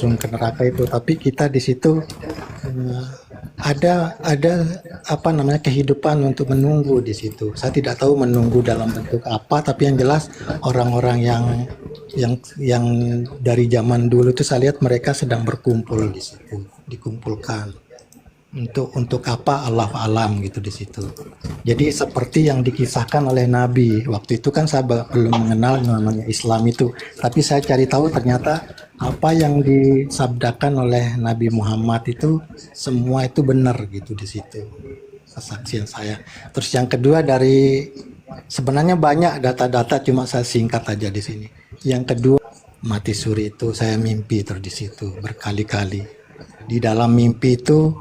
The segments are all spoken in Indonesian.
langsung ke neraka itu, tapi kita di situ ada apa namanya kehidupan untuk menunggu di situ. Saya tidak tahu menunggu dalam bentuk apa, tapi yang jelas orang-orang yang dari zaman dulu itu saya lihat mereka sedang berkumpul di situ, dikumpulkan untuk apa Allah alam gitu di situ. Jadi seperti yang dikisahkan oleh Nabi waktu itu kan saya belum mengenal namanya Islam itu, tapi saya cari tahu ternyata apa yang disabdakan oleh Nabi Muhammad itu semua itu benar gitu di situ kesaksian saya. Terus yang kedua dari sebenarnya banyak data-data cuma saya singkat aja di sini. Yang kedua mati suri itu saya mimpi terus di situ berkali-kali. Di dalam mimpi itu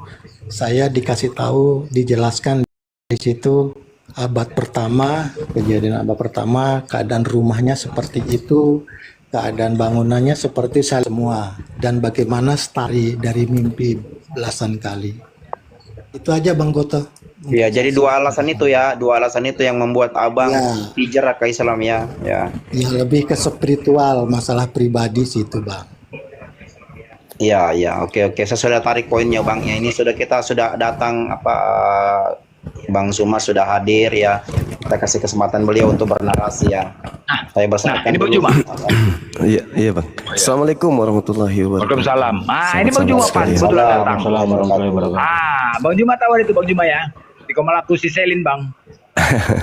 saya dikasih tahu, dijelaskan di situ abad pertama, kejadian abad pertama, keadaan rumahnya seperti itu, keadaan bangunannya seperti saya semua, dan bagaimana stari dari mimpi belasan kali. Itu aja Bang Goto. Ya, jadi dua alasan itu yang membuat abang hijrah ke Islam ya. Ya, lebih ke spiritual, masalah pribadi sih itu Bang. Iya, oke. Saya sudah tarik poinnya Bang. Ya, ini kita sudah datang Bang Suma sudah hadir ya. Kita kasih kesempatan beliau untuk bernarasi ya. Saya bersamakan ini Bang Juma. Iya Bang. Assalamualaikum warahmatullahi wabarakatuh. Waalaikumsalam. Ini Bang Juma Pak, kebetulan datang. Bang Juma tahu itu Bang Juma ya. Di Komalaku si Selin Bang.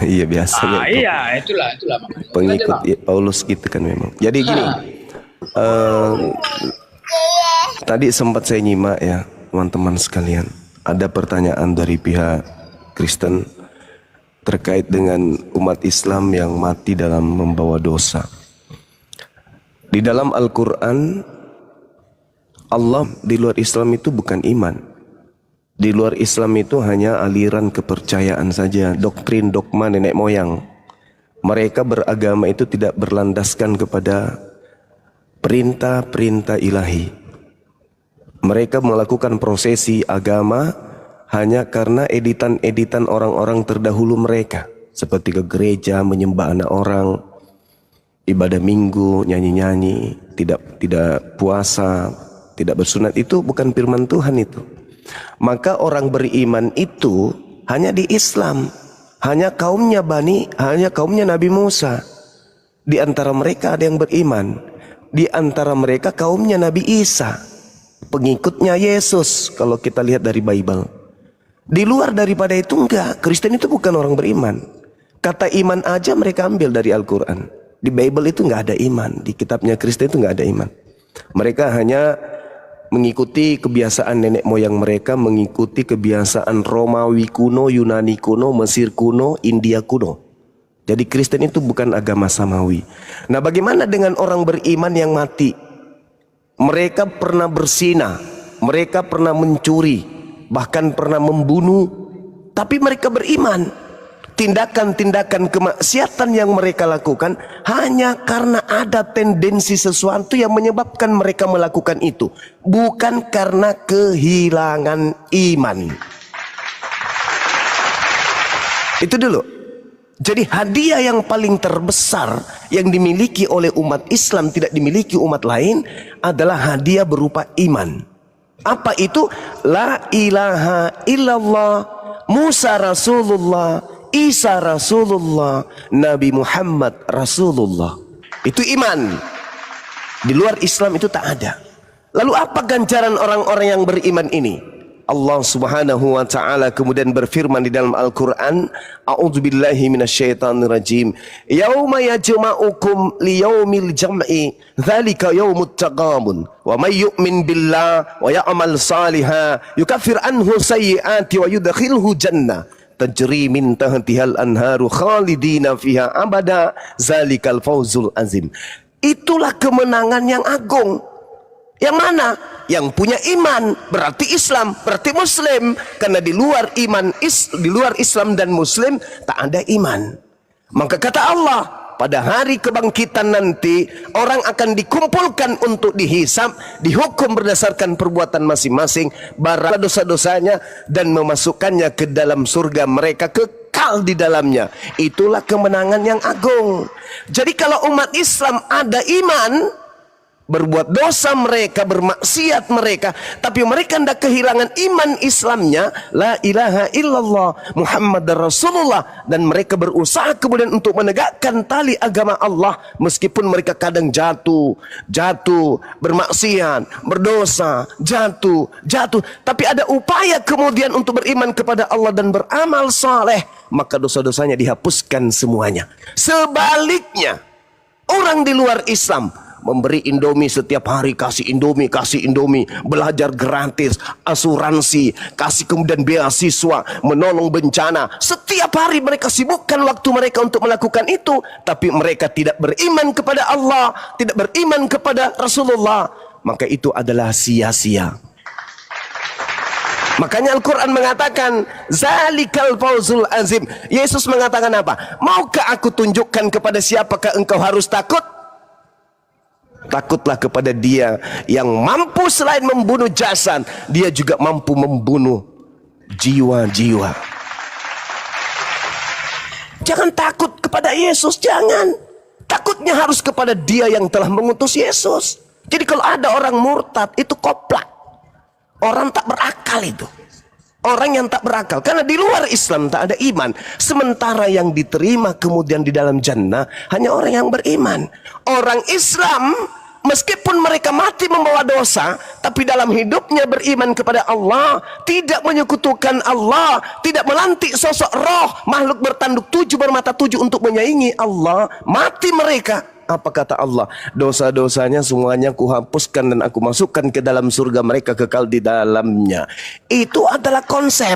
Iya biasa. Iya, itulah. Pengikut Paulus gitu kan memang. Jadi gini. Tadi sempat saya nyimak ya teman-teman sekalian, ada pertanyaan dari pihak Kristen terkait dengan umat Islam yang mati dalam membawa dosa. Di dalam Al-Quran, Allah di luar Islam itu bukan iman. Di luar Islam itu hanya aliran kepercayaan saja, doktrin dogma nenek moyang. Mereka beragama itu tidak berlandaskan kepada perintah-perintah ilahi. Mereka melakukan prosesi agama hanya karena editan-editan orang-orang terdahulu mereka, seperti ke gereja menyembah anak orang, ibadah minggu, nyanyi-nyanyi, tidak puasa, tidak bersunat. Itu bukan firman Tuhan itu. Maka orang beriman itu hanya di Islam, hanya kaumnya Nabi Musa. Di antara mereka ada yang beriman, di antara mereka kaumnya Nabi Isa, pengikutnya Yesus kalau kita lihat dari Bible. Di luar daripada itu enggak. Kristen itu bukan orang beriman. Kata iman aja mereka ambil dari Al-Quran. Di Bible itu enggak ada iman. Di kitabnya Kristen itu enggak ada iman. Mereka hanya mengikuti kebiasaan nenek moyang mereka, mengikuti kebiasaan Romawi kuno, Yunani kuno, Mesir kuno, India kuno. Jadi Kristen itu bukan agama samawi. Nah, bagaimana dengan orang beriman yang mati? Mereka pernah berzina, mereka pernah mencuri, bahkan pernah membunuh, tapi mereka beriman. Tindakan-tindakan kemaksiatan yang mereka lakukan hanya karena ada tendensi sesuatu yang menyebabkan mereka melakukan itu, bukan karena kehilangan iman. Itu dulu. Jadi hadiah yang paling terbesar yang dimiliki oleh umat Islam tidak dimiliki umat lain adalah hadiah berupa iman. Apa itu? La ilaha illallah, Musa Rasulullah, Isa Rasulullah, Nabi Muhammad Rasulullah. Itu iman. Di luar Islam itu tak ada. Lalu apa ganjaran orang-orang yang beriman ini? Allah Subhanahu wa taala kemudian berfirman di dalam Al-Qur'an, a'udzubillahi minasyaitonirrajim. Yauma yajma'ukum liyaumil jam'i, dzalika yaumut taghabun. Wa may yu'min billah wa ya'mal salihan yukaffir anhu sayyi'ati wa yudkhilhu jannah tajri min tahtihal anharu khalidina fiha abada, zalikal fawzul azim. Itulah kemenangan yang agung. Yang mana? Yang punya iman, berarti Islam, berarti Muslim. Karena di luar Islam dan Muslim tak ada iman. Maka kata Allah, pada hari kebangkitan nanti orang akan dikumpulkan untuk dihisab, dihukum berdasarkan perbuatan masing-masing, barang dosa-dosanya, dan memasukkannya ke dalam surga mereka kekal di dalamnya. Itulah kemenangan yang agung. Jadi kalau umat Islam ada iman, berbuat dosa mereka, bermaksiat mereka, tapi mereka hendak kehilangan iman Islamnya, la ilaha illallah Muhammad Rasulullah, dan mereka berusaha kemudian untuk menegakkan tali agama Allah meskipun mereka kadang jatuh, bermaksiat, berdosa, jatuh, tapi ada upaya kemudian untuk beriman kepada Allah dan beramal saleh, maka dosa-dosanya dihapuskan semuanya. Sebaliknya, orang di luar Islam memberi Indomie setiap hari, kasih Indomie, belajar gratis, asuransi, kasih kemudian beasiswa, menolong bencana. Setiap hari mereka sibukkan waktu mereka untuk melakukan itu, tapi mereka tidak beriman kepada Allah, tidak beriman kepada Rasulullah, maka itu adalah sia-sia. Makanya Al-Quran mengatakan zalikal fawzul azim. Yesus mengatakan apa? Maukah aku tunjukkan kepada siapakah engkau harus takut? Takutlah kepada Dia yang mampu selain membunuh jasad, Dia juga mampu membunuh jiwa-jiwa. Jangan takut kepada Yesus, jangan. Takutnya harus kepada Dia yang telah mengutus Yesus. Jadi kalau ada orang murtad, itu koplak. Orang tak berakal itu. Orang yang tak berakal. Karena di luar Islam tak ada iman. Sementara yang diterima kemudian di dalam jannah hanya orang yang beriman. Orang Islam meskipun mereka mati membawa dosa, tapi dalam hidupnya beriman kepada Allah, tidak menyekutukan Allah, tidak melantik sosok roh, makhluk bertanduk 7 bermata 7 untuk menyaingi Allah. Mati mereka. Apa kata Allah? Dosa-dosanya semuanya kuhapuskan dan aku masukkan ke dalam surga, mereka kekal di dalamnya. Itu adalah konsep.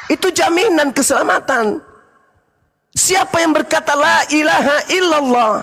Itu jaminan keselamatan. Siapa yang berkata la ilaha illallah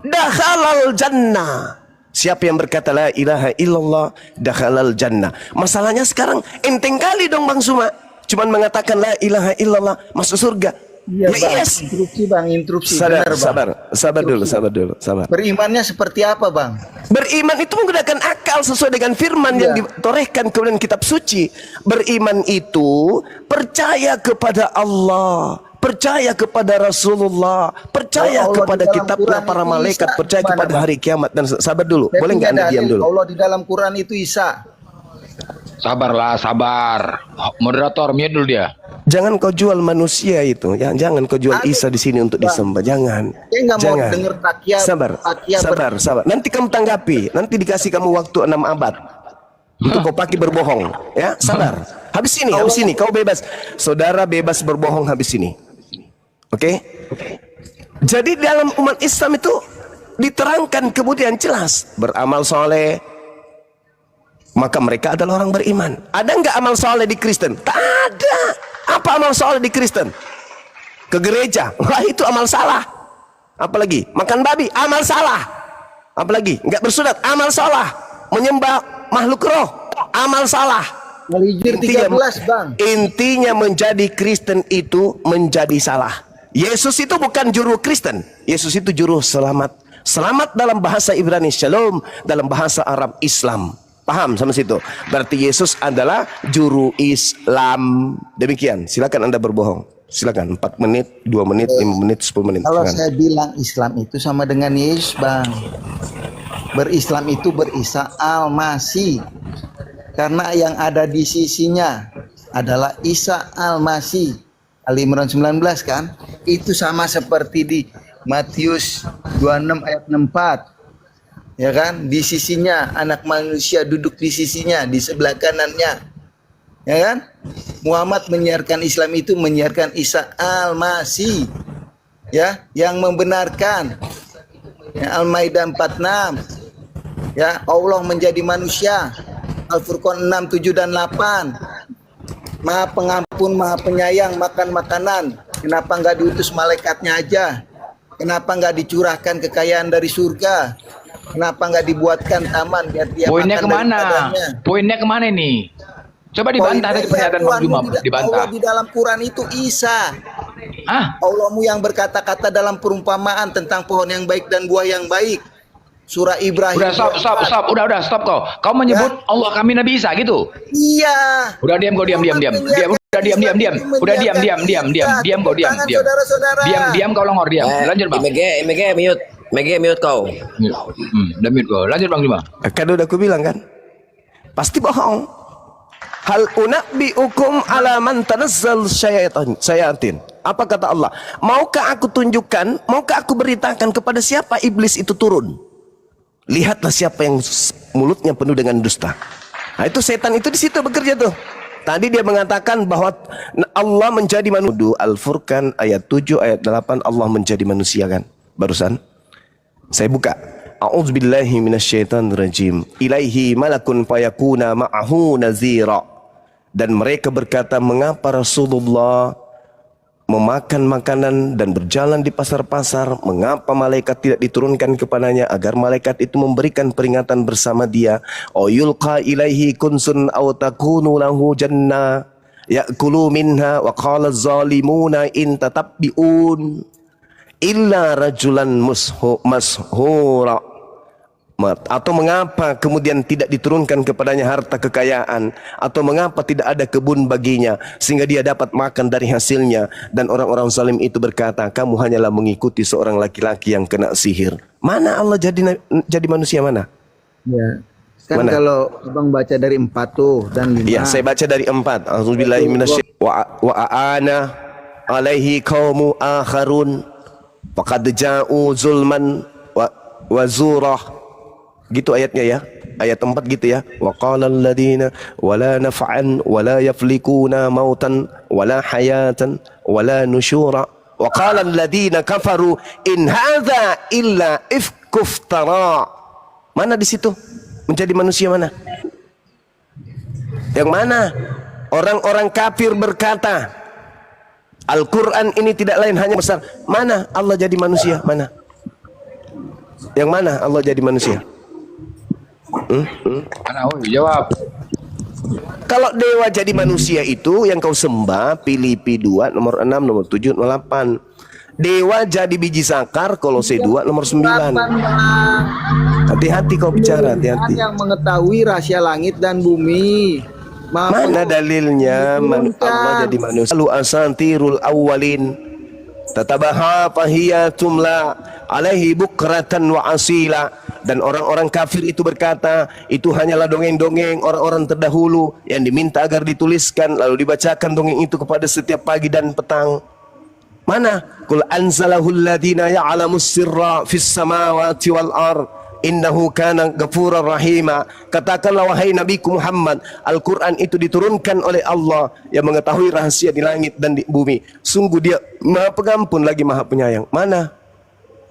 dakhalal jannah. Siapa yang berkata la ilaha illallah dakhalal jannah. Masalahnya sekarang enteng kali dong Bang Suma. Cuman mengatakan la ilaha illallah masuk surga. Iya, Ya, Bang. yes. Interupsi Bang, interupsi. Sabar, Benar, Bang. sabar dulu. Berimannya seperti apa, Bang? Beriman itu menggunakan akal sesuai dengan firman yang ditorehkan kemudian kitab suci. Beriman itu percaya kepada Allah, percaya kepada Rasulullah, percaya Allah kepada di dalam kitabnya, Quran para itu malaikat, Isa, percaya gimana, kepada Bang? hari kiamat. Dan sabar dulu, Berarti boleh nggak nggak Anda ada diam dalil dulu? Allah di dalam Quran itu Isa. Sabarlah, sabar. Moderator, mute dulu dia. Jangan kau jual manusia itu, ya. Jangan kau jual Ada, Isa di sini untuk Bang. disembah. Jangan. Saya nggak mau Jangan. dengar takiat. Sabar. Nanti kamu tanggapi. Nanti dikasih kamu waktu 6 abad untuk kau pakai berbohong. Ya, sabar. Habis ini kau bebas. Saudara bebas berbohong habis ini. Oke? Jadi dalam umat Islam itu diterangkan kemudian jelas, beramal soleh, maka mereka adalah orang beriman. Ada nggak amal soleh di Kristen? Tak ada. Apa amal soleh di Kristen? Ke gereja, wah itu amal salah. Apalagi makan babi, amal salah. Apalagi nggak bersunat, amal salah. Menyembah makhluk roh, amal salah. Al-Hijr 13, Bang. Intinya menjadi Kristen itu menjadi salah. Yesus itu bukan juru Kristen. Yesus itu juru selamat. Selamat dalam bahasa Ibrani, shalom dalam bahasa Arab, Islam. Paham sama situ? Berarti Yesus adalah juru Islam. Demikian. Silakan Anda berbohong. Silakan 4 menit, 2 menit, 5 menit, 10 menit. Kalau Silakan. saya bilang Islam itu sama dengan Yesus, Bang. Berislam itu berisa al-Masih. Karena yang ada di sisinya adalah Isa al-Masih. Ali Imran 19 kan? Itu sama seperti di Matius 26 ayat 64. Ya kan? Di sisinya anak manusia duduk di sisinya, di sebelah kanannya. Ya kan? Muhammad menyiarkan Islam itu menyiarkan Isa al-Masih. Ya, yang membenarkan. Ya, Al-Maidah 46. Ya, Allah menjadi manusia. Al-Furqan 6, 7 dan 8. Maha pengampun, maha penyayang, makan makanan. Kenapa enggak diutus malaikatnya aja? Kenapa enggak dicurahkan kekayaan dari surga? Kenapa enggak dibuatkan taman biar dia Poinnya makan kemana? daripadanya? Poinnya kemana nih? Coba dibantah dari pernyataan Bang Juma, dibantah. Allah di dalam Quran itu Isa. Ah, Allahmu yang berkata-kata dalam perumpamaan tentang pohon yang baik dan buah yang baik. Surah Ibrahim. udah stop, udah stop kau. Kau menyebut Allah kami Nabi Isa gitu. Iya. Udah diam kau, diam. Udah diam. Udah diam kau, diam. Saudara-saudara. Diam kau longor, diam. Lanjut Bang. MG mute. Megi mute kau. Udah mute kau. Lanjut Bang Juma. Kan udah aku bilang kan, pasti bohong. Hal unabbiukum ala man tanazzal syayatin. Apa kata Allah? Maukah aku tunjukkan, maukah aku beritakan kepada siapa iblis itu turun? Lihatlah siapa yang mulutnya penuh dengan dusta. Nah, itu setan itu di situ bekerja tuh. Tadi dia mengatakan bahwa Allah menjadi manusia. Al-Furqan ayat 7 ayat 8 Allah menjadi manusia kan. Barusan saya buka. A'udzubillahi minasyaitonirrajim. Ilaihi malakun fayakuna ma'ahu nazira. Dan mereka berkata, mengapa Rasulullah memakan makanan dan berjalan di pasar-pasar, mengapa malaikat tidak diturunkan kepadanya agar malaikat itu memberikan peringatan bersama dia? O yulqa ilaihi kunsun aw takunu lahu jannah ya'kulu minha wa qala az-zalimuna in tatabbiun illa rajulan mashura. Atau mengapa kemudian tidak diturunkan kepadanya harta kekayaan, atau mengapa tidak ada kebun baginya sehingga dia dapat makan dari hasilnya. Dan orang-orang zalim itu berkata, kamu hanyalah mengikuti seorang laki-laki yang kena sihir. Mana Allah jadi manusia mana? Ya. Kan Mana? kalau Abang baca dari 4 tuh dan 5. Ya, saya baca dari 4. A'udzubillahi minasyaitonir wa aana alaihi qaumu akharun faqad ja'u zulman wa zurah. Gitu ayatnya ya. Ayat 4 gitu ya. Wa qala alladziina wala naf'an wala yaflikuna mautan wala hayatan wala nusyura. Wa qala alladziina kafaru in hadza illa ifkuftara. Mana di situ? Menjadi manusia mana? Yang mana? Orang-orang kafir berkata, Al-Quran ini tidak lain hanya besar. Mana Allah jadi manusia? Mana? Yang mana Allah jadi manusia? Mana jawab. Kalau dewa jadi manusia itu yang kau sembah, Filipi 2 nomor 6, nomor 7, nomor 8. Dewa jadi biji sakar, Kolose 2 nomor 9. Hati-hati kau bicara, hati-hati. Yang mengetahui rahasia langit dan bumi. Mana dalilnya Allah jadi manusia? Lu asantirul awwalin tatabaha fahiya tumla alaihi bukratan wa asila. Dan orang-orang kafir itu berkata, itu hanyalah dongeng-dongeng orang-orang terdahulu yang diminta agar dituliskan lalu dibacakan dongeng itu kepada setiap pagi dan petang. Mana? Qul anzalahul ladina ya'lamus sirra fis samawati wal ard innahu kana ghafurar rahima. Katakanlah wahai Nabiku Muhammad, Al-Quran itu diturunkan oleh Allah yang mengetahui rahasia di langit dan di bumi. Sungguh dia Maha Pengampun lagi Maha Penyayang. Mana?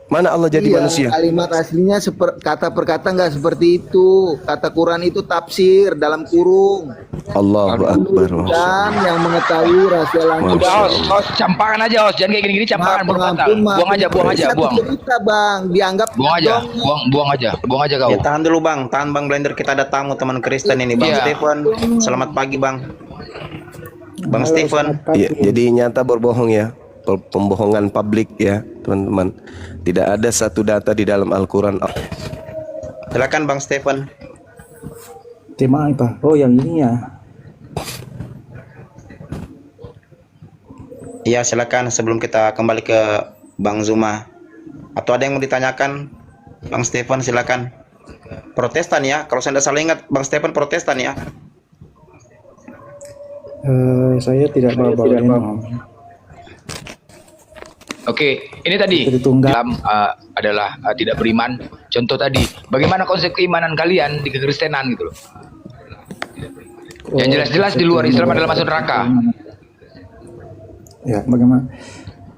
Mana Allah jadi manusia? Kalimat aslinya kata per kata nggak seperti itu. Kata Quran itu tafsir dalam kurung. Allahu Akbar. Dan yang mengetahui rahasia langit. Udah Os, campakan aja Os. Jangan kayak gini-gini campakan buang aja. Cerita Bang, dianggap Buang aja kau. Ya, tahan dulu Bang, tahan Bang Blender, kita ada tamu teman Kristen ini Bang Stephen. Selamat pagi Bang. Bang Stephen. Ya, jadi nyata berbohong ya. Pembohongan publik ya teman-teman. Tidak ada satu data di dalam Al-Quran. Silakan Bang Stephen. Tema apa? Oh yang ini ya. Iya silakan sebelum kita kembali ke Bang Zuma. Atau ada yang mau ditanyakan Bang Stephen, silakan. Protestan ya, kalau saya tidak salah ingat Bang Stephen Protestan ya. Saya tidak bawa. Oke, ini tadi dalam adalah tidak beriman. Contoh tadi, bagaimana konsep keimanan kalian di kekristenan gitu loh. Yang jelas-jelas di luar Islam adalah masuk neraka. Ya, bagaimana?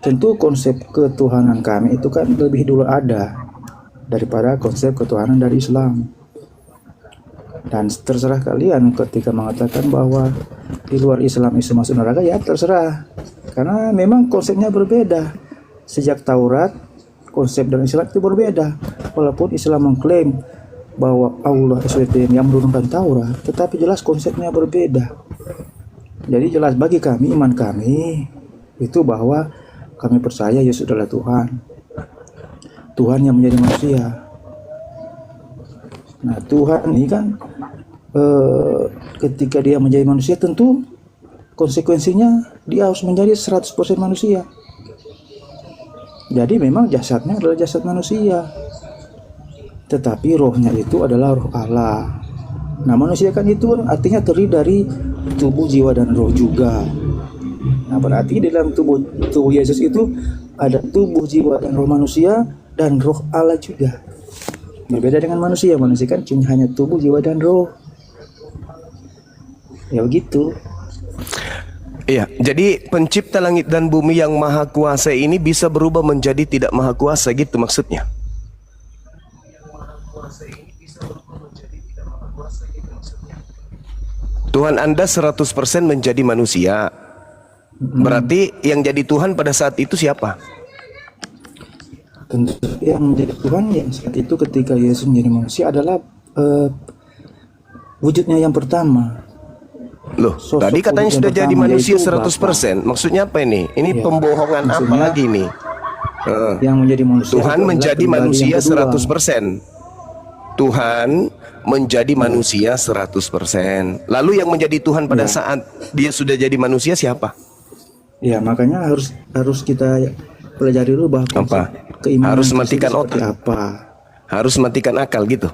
Tentu konsep ketuhanan kami itu kan lebih dulu ada daripada konsep ketuhanan dari Islam. Dan terserah kalian ketika mengatakan bahwa di luar Islam itu masuk neraka, ya terserah. Karena memang konsepnya berbeda. Sejak Taurat, konsep dan Islam itu berbeda. Walaupun Islam mengklaim bahwa Allah SWT yang menurunkan Taurat, tetapi jelas konsepnya berbeda. Jadi jelas bagi kami, iman kami itu bahwa kami percaya Yesus adalah Tuhan. Tuhan yang menjadi manusia. Nah Tuhan ini kan ketika dia menjadi manusia tentu konsekuensinya dia harus menjadi 100% manusia. Jadi memang jasadnya adalah jasad manusia, tetapi rohnya itu adalah roh Allah. Nah, manusia kan itu artinya terdiri dari tubuh, jiwa, dan roh juga. Nah, berarti di dalam tubuh Yesus itu ada tubuh, jiwa, dan roh manusia, dan roh Allah juga. Berbeda dengan manusia. Manusia kan cuma hanya tubuh, jiwa, dan roh. Ya begitu. Iya, jadi pencipta langit dan bumi yang maha kuasa ini bisa berubah menjadi tidak maha kuasa gitu maksudnya. Tuhan Anda 100% menjadi manusia. Berarti yang jadi Tuhan pada saat itu siapa? Tentu yang menjadi Tuhan yang saat itu ketika Yesus menjadi manusia adalah wujudnya yang pertama. Loh, Sosok tadi katanya wujud sudah yang jadi pertama manusia yaitu 100%. Maksudnya apa ini? Ini Iya. pembohongan apa Maksudnya, lagi nih? Yang menjadi manusia Tuhan adalah menjadi pribadi manusia yang kedua. 100%. Tuhan menjadi manusia 100%. Lalu yang menjadi Tuhan pada Ya. saat dia sudah jadi manusia siapa? Ya, makanya harus kita pelajari dulu bahwa Apa? keimanan Harus Kristen matikan seperti otak. apa. Harus matikan akal gitu.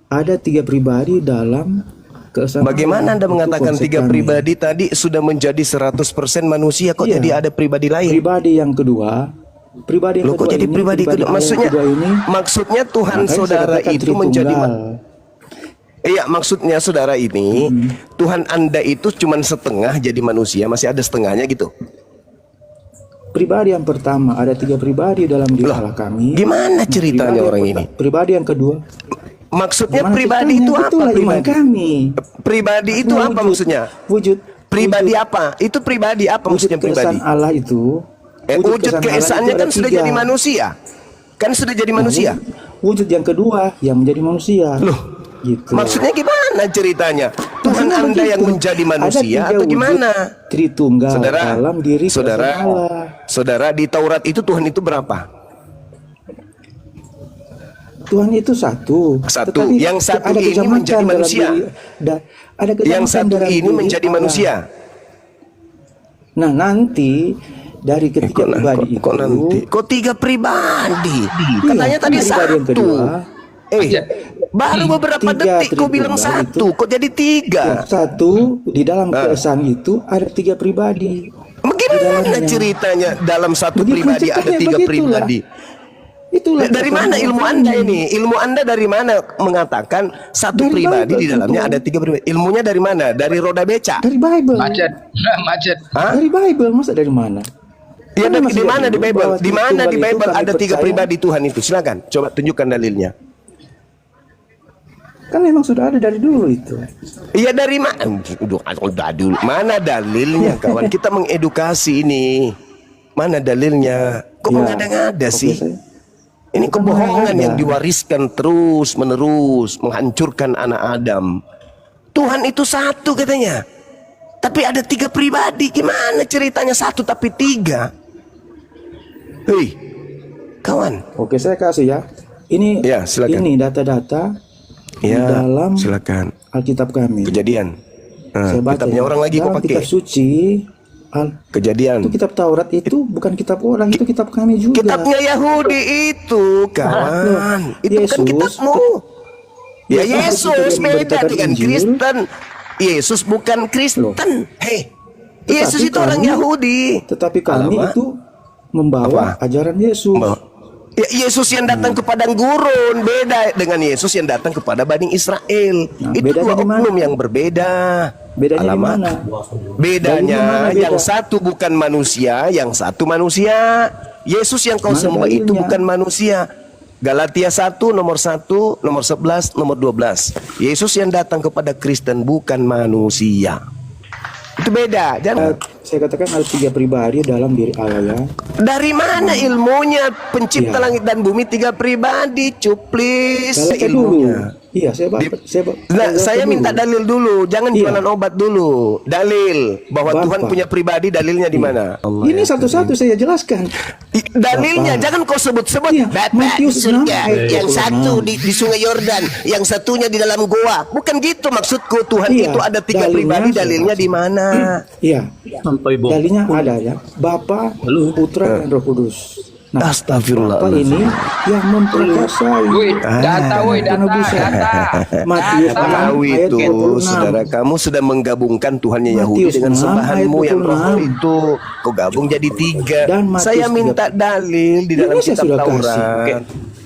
Ada 3 pribadi dalam keesaan Bagaimana Allah. Anda Itu mengatakan konsep 3 kami. pribadi tadi sudah menjadi 100% manusia, kok Iya. jadi ada pribadi lain? Pribadi yang kedua, pribadi yang Loh, kok kedua jadi ini, pribadi kedua? Allah yang Maksudnya, kedua ini, maksudnya Tuhan makanya saya saudara katakan itu menjadi Tritunggal. Iya, maksudnya saudara ini Tuhan Anda itu cuman setengah jadi manusia, masih ada setengahnya gitu. Pribadi yang pertama, ada 3 pribadi dalam diri Loh, Allah kami. gimana ceritanya Pribadi orang yang ini? Pribadi yang kedua, Maksudnya gimana pribadi ceritanya? itu apa? Itulah iman Pribadi, kami. pribadi itu apa maksudnya? Wujud Pribadi apa? Itu pribadi apa wujud maksudnya pribadi? keesaan Allah itu. Wujud keesaan Allah keesaannya itu kan ada sudah 3. jadi manusia. Kan sudah jadi manusia. Wujud yang kedua yang menjadi manusia. Loh, gitu. maksudnya gimana ceritanya? Tuhan Maksudnya Anda yang begitu. menjadi Ada manusia 3 atau wujud gimana? Tritunggal Saudara, dalam diri saudara, keesaan Allah. saudara, di Taurat itu Tuhan itu berapa? Tuhan itu satu. Satu. Tetapi Yang satu ada ini kejamakan menjadi dalam manusia. diri- ada Yang kejamakan satu dalam ini diri menjadi Allah. manusia. Nah, nanti dari ketiga pribadi itu, Kok nanti? Kok 3 pribadi? Katanya tadi pribadi yang satu. kedua, Baru beberapa 3 detik kau bilang Tritunggal satu, kok jadi 3? yang satu di dalam keesaan itu ada 3 pribadi. Bagaimana dalamnya. ceritanya dalam satu Begitu pribadi ada ceritanya, 3 begitulah. pribadi? Itulah Dari mana ilmu Anda ini? Ilmu Anda dari mana mengatakan satu Dari pribadi Bible di dalamnya tentu. ada 3 pribadi? Ilmunya dari mana? Dari roda beca? dari Bible. Macet. Macet. Hah? Dari Bible, masa dari mana? Ya, Kan di mana di dulu Bible? bahwa Di mana Tritunggal di itu Bible kami ada 3 percaya. pribadi Tuhan itu? Silakan, coba tunjukkan dalilnya. Kan memang sudah ada dari dulu itu. Iya, dari mana? Udah dulu. Mana dalilnya, kawan? Kita mengedukasi ini. Mana dalilnya? Kok Ya, mengada-ngada oke, sih? saya- Ini Bukan kebohongan mengada. yang diwariskan terus menerus menghancurkan anak Adam. Tuhan itu satu katanya, tapi ada 3 pribadi. Gimana ceritanya satu tapi 3? Hei, kawan. Oke, saya kasih ya. Ini Ya, silakan. ini data-data di Ya, dalam silakan. Alkitab kami. Kejadian. Saya baca Kitabnya ya. orang lagi kok Dalam pakai. kitab suci, Kejadian. itu kitab Taurat itu bukan kitab orang, itu kitab kami juga. Kitabnya Yahudi itu, kawan. Itu Yesus, bukan kitabmu. Ya, Yesus Yesus itu yang beda memberitakan dengan Injil. Kristen. Yesus bukan Kristen. Hei, Yesus Tetapi itu orang kami- Yahudi. Tetapi kami Alamak. itu membawa ajaran Yesus. Ya, Yesus yang datang ke padang gurun beda dengan Yesus yang datang kepada Bani Israel. Nah, Itu bedanya 2 di mana? oknum yang berbeda. Bedanya di Alamak. mana? Bedanya Bedanya di mana beda? yang satu bukan manusia, yang satu manusia. Yesus yang kau Mana sembah itu dalilnya? bukan manusia. Galatia 1 nomor 1, nomor 11, nomor 12. Yesus yang datang kepada Kristen bukan manusia. Itu beda. Jangan. Saya katakan ada 3 pribadi dalam diri Allah ya. Dari mana ilmunya pencipta Ya. langit dan bumi 3 pribadi? Cuplis Saya baca dulu. ilmunya. Iya, Saya minta dalil dulu, jangan Iya. jualan obat dulu. Dalil bahwa Bapak. Tuhan punya pribadi, dalilnya di mana? Ini satu-satu saya jelaskan. Dalilnya Bapak. jangan kau sebut-sebut. Iya, Bapak Matius di surga, 6 ayat yang 26. satu di Sungai Yordan, yang satunya di dalam goa. Bukan gitu maksudku. Tuhan Iya, itu ada tiga dalilnya pribadi, saya dalilnya di mana? Iya. Dalilnya ada ya. Bapa, Putra, dan Roh Kudus. Nah, Astagfirullah. Bapa ini yang memperkasai. Woi, data, woi, data, data. Matius 6 Tahu ayat itu, 26. saudara, kamu sudah menggabungkan Tuhannya Yahudi Matius dengan 6 sembahanmu ayat yang roh 26. itu. Kau gabung jadi tiga. Dan Matius Saya minta dalil di dalam Ini saya kitab sudah Taurat. kasih. Oke.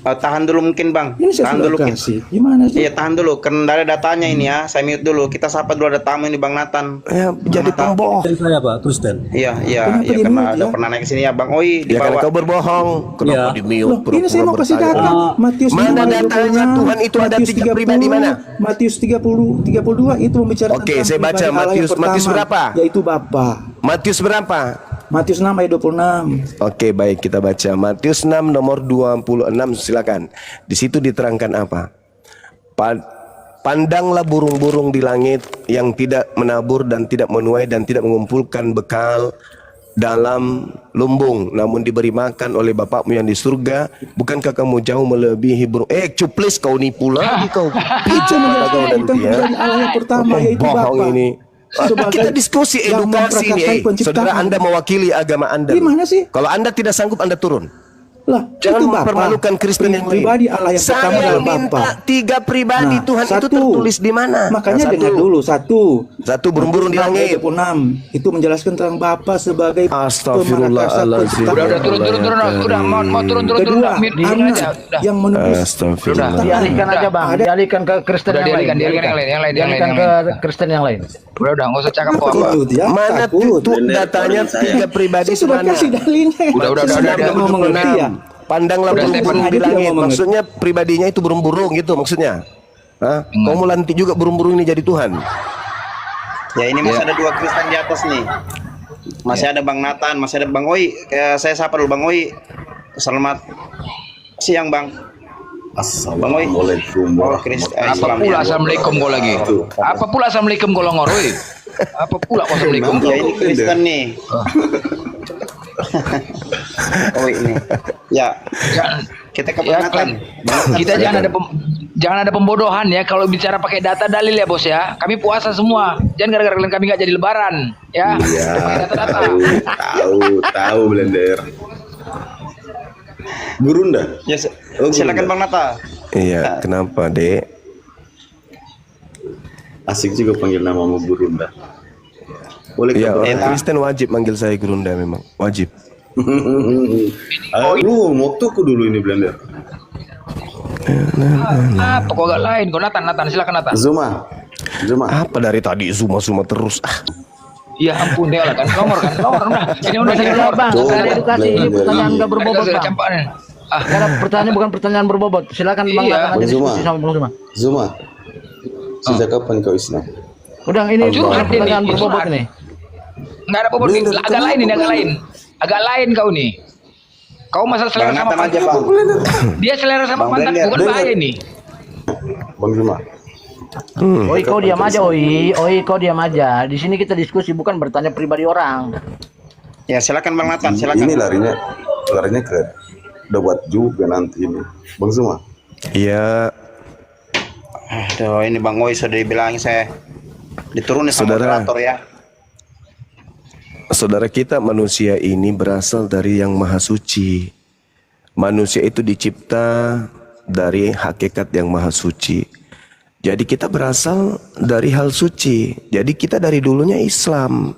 Tahan dulu mungkin Bang. Ini saya Tahan sudah dulu. kasih. Gimana sih? Iya, tahan dulu. Karena ada datanya ini ya. Saya mute dulu. Kita sapa dulu, ada tamu ini Bang Nathan. Ya, jadi pembohong. Saya Pak Kristen. Iya, iya, Kenapa iya, di karena mute, ada ya? pernah naik ke sini ya Bang Oi Ya karena dibawa. kau berbohong. Kenapa Iya. di mute? Loh, ini saya mau kasih data. Matius Mana 5 ayat datanya 26, Tuhan itu ada Matius tiga 30, pribadi mana? Matius 32 itu membicarakan Oke, saya baca pribadi Allah yang Matius pertama, berapa? Yaitu Bapa. Matius berapa? Matius 6 ayat 26. Oke, baik, kita baca Matius 6 nomor 26, silakan. Di situ diterangkan apa? Pandanglah burung-burung di langit yang tidak menabur dan tidak menuai dan tidak mengumpulkan bekal dalam lumbung, namun diberi makan oleh Bapakmu yang di surga. Bukankah kamu jauh melebihi burung? Cuplis, kau nipu lagi kau. Itu Kau menjelaskan nanti tentang ya. pribadi Allah yang pertama, Kau yaitu bohong Bapa. ini. Sebagai Kita diskusi yang edukasi memperkasai nih. penciptaan. Saudara, Anda mewakili agama Anda. Gimana sih? Kalau Anda tidak sanggup, Anda turun. Lah, Jangan itu Bapa. mempermalukan Kristen yang lain. Pribadi Allah yang pertama Saya adalah minta Bapa. tiga pribadi Tuhan itu satu. tertulis di mana? Makanya Nah, dengar dulu satu burung-burung di langit. 26 itu menjelaskan tentang Bapa sebagai Astagfirullahaladzim. Udah turun, udah mau turun, Kedua, mute aja, anak udah. yang menulis Astagfirullah. Dialihkan aja bang, Ada. dialihkan ke Kristen Udah, yang lain. dialihkan yang lain. Dialihkan ke Kristen yang lain. Udah, nggak usah cakap kok apa. takut ya, Mana takut. tuh datanya tiga pribadi Saya sudah mana? kasih dalilnya. Udah, Saya udah. mau mengerti ya. Pandanglah Udah, burung-burung Stephen. di Dia langit. tidak mau Maksudnya pribadinya itu burung-burung gitu maksudnya. Hah? Kau mau lantik juga burung-burung ini jadi Tuhan? Ya ini masih ada dua Kristen di atas nih. Masih ada Bang Nathan, masih ada Bang Oi. Saya sapa dulu Bang Oi. Selamat siang Bang. Assalamualaikum Oh, Apa pula assalamualaikum kau lagi? Apa pula assalamualaikum kau longor, woi? Apa pula kau assalamualaikum kau? Ya ini Kristen nih. Oh ini. Ya, Jangan, kita ke ya, Bang Nathan. kita jangan ada pembodohan ya kalau bicara pakai data dalil ya bos ya. Kami puasa semua. Jangan gara-gara kalian kami nggak jadi lebaran ya. Iya, Pakai data-data. tahu Blender. Gurunda. Ya, silakan Bang Nathan. Iya, kenapa, Dek? Asik juga panggil namamu Gurunda. Boleh Ya, ke orang Kristen wajib manggil saya Gurunda memang. Wajib. Aduh, waktuku dulu ini Blender. Apa kok agak lain? Kau Nathan, silakan Nathan. Zuma. Apa dari tadi Zuma terus? Ya ampun dia lah kan nomor udah. Ini udah saya Jawab bang, Tuh, nggak ada edukasi. Ini Blender. pertanyaan nggak berbobot Sudah bang. campaknya. Karena pertanyaan bukan pertanyaan berbobot. Silakan bang Iya. Nathan nanti Bang Zuma. diskusi sama Bang Zuma. Zuma. Sejak kapan kau Islam? Udah ini Curhat bukan pertanyaan ini, berbobot curhat. ini. Enggak ada bobot, agak lain ini, agak lain. Agak lain kau nih. Kau masalah selera Bang sama Nathan aja pantat. Bang. Dia selera sama Bang pantat Blender. bukan bahaya ini. Bang Zuma. Oi kau diam aja Oi kau diam aja. Di sini kita diskusi bukan bertanya pribadi orang. Ya silakan Bang Nathan, Ini silakan. larinya ke debat juga nanti ini. Bang Zuma. Iya, Aduh, ini Bang Oi sudah dibilangin saya diturunin sama Saudara. moderator ya. saudara kita manusia ini berasal dari yang maha suci. Manusia itu dicipta dari hakikat yang maha suci. Jadi kita berasal dari hal suci. Jadi kita dari dulunya Islam.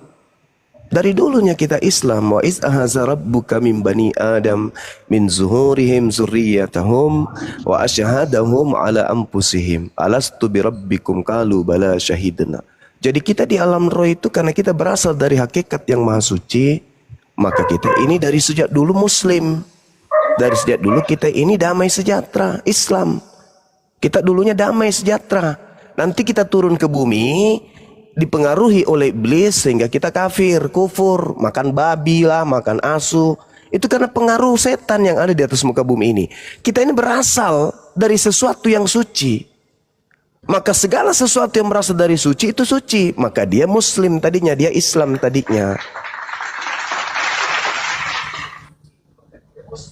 Dari dulunya kita Islam. Wa iz ahaza rabbuka min bani Adam min zuhurihim zurriyatahum wa asyhadahum ala anfusihim alastu birabbikum qalu bala syahidna. Jadi kita di alam roh itu karena kita berasal dari hakikat yang maha suci, maka kita ini dari sejak dulu Muslim. Dari sejak dulu kita ini damai sejahtera Islam. Kita dulunya damai sejahtera. Nanti kita turun ke bumi dipengaruhi oleh iblis sehingga kita kafir, kufur, makan babi lah, makan asu. Itu karena pengaruh setan yang ada di atas muka bumi ini. Kita ini berasal dari sesuatu yang suci. Maka segala sesuatu yang berasal dari suci itu suci. Maka dia Muslim tadinya, dia Islam tadinya.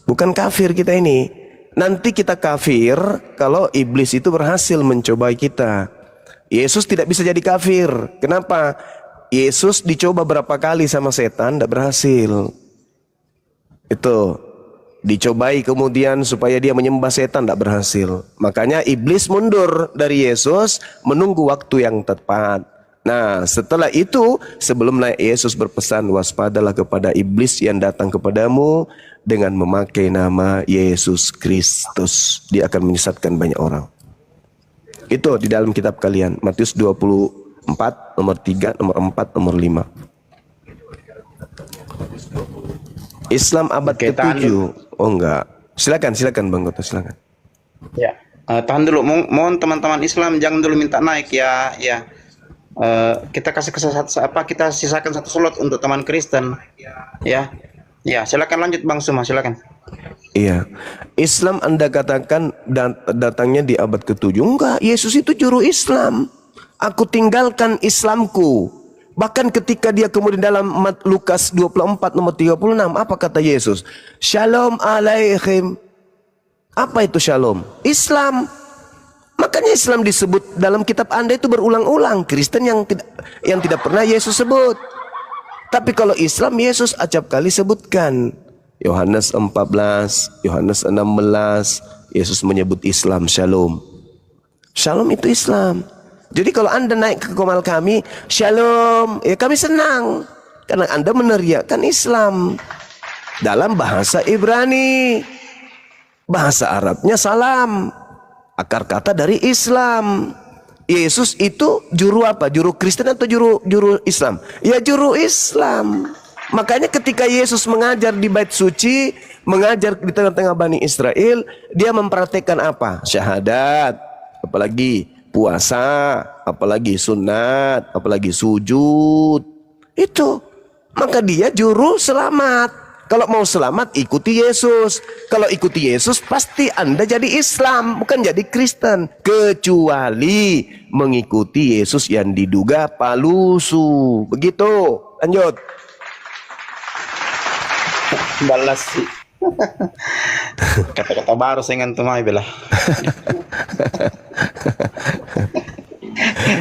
Bukan kafir kita ini. Nanti kita kafir kalau iblis itu berhasil mencobai kita. Yesus tidak bisa jadi kafir. Kenapa? Yesus dicoba berapa kali sama setan, tidak berhasil. Itu dicobai kemudian supaya dia menyembah setan, tidak berhasil. Makanya iblis mundur dari Yesus, menunggu waktu yang tepat. Nah, setelah itu, sebelum naik, Yesus berpesan, waspadalah kepada iblis yang datang kepadamu dengan memakai nama Yesus Kristus. Dia akan menyesatkan banyak orang. Itu di dalam kitab kalian, Matius 24, nomor 3, nomor 4, nomor 5. Islam abad ke-7. Oh enggak. Silakan Bang Goto, silakan. Ya, tahan dulu. Mohon teman-teman Islam jangan dulu minta naik ya. Kita kasih kita sisakan satu slot untuk teman Kristen. Ya. Ya, silakan lanjut Bang Suma, silakan. Iya. Islam Anda katakan datangnya di abad ke-7. Enggak, Yesus itu juru Islam. Aku tinggalkan Islamku. Bahkan ketika dia kemudian dalam Lukas 24 nomor 36, apa kata Yesus? Shalom alaikum. Apa itu shalom? Islam. Makanya Islam disebut dalam kitab Anda itu berulang-ulang. Kristen yang tidak pernah Yesus sebut. Tapi kalau Islam, Yesus acap kali sebutkan. Yohanes 14, Yohanes 16, Yesus menyebut Islam, shalom. Shalom itu Islam. Jadi kalau Anda naik ke komal kami, shalom, ya kami senang. Karena Anda meneriakkan Islam. Dalam bahasa Ibrani. Bahasa Arabnya salam. Akar kata dari Islam. Yesus itu juru apa? Juru Kristen atau juru Islam? Ya juru Islam. Makanya ketika Yesus mengajar di Bait Suci, mengajar di tengah-tengah Bani Israel, dia mempraktekkan apa? Syahadat, apalagi puasa, apalagi sunat, apalagi sujud. Itu. Maka dia juru selamat. Kalau mau selamat ikuti Yesus. Kalau ikuti Yesus pasti Anda jadi Islam, bukan jadi Kristen. Kecuali mengikuti Yesus yang diduga palsu. Begitu. Lanjut. Balas sih. Kata-kata baru saya ngantuk mai belah.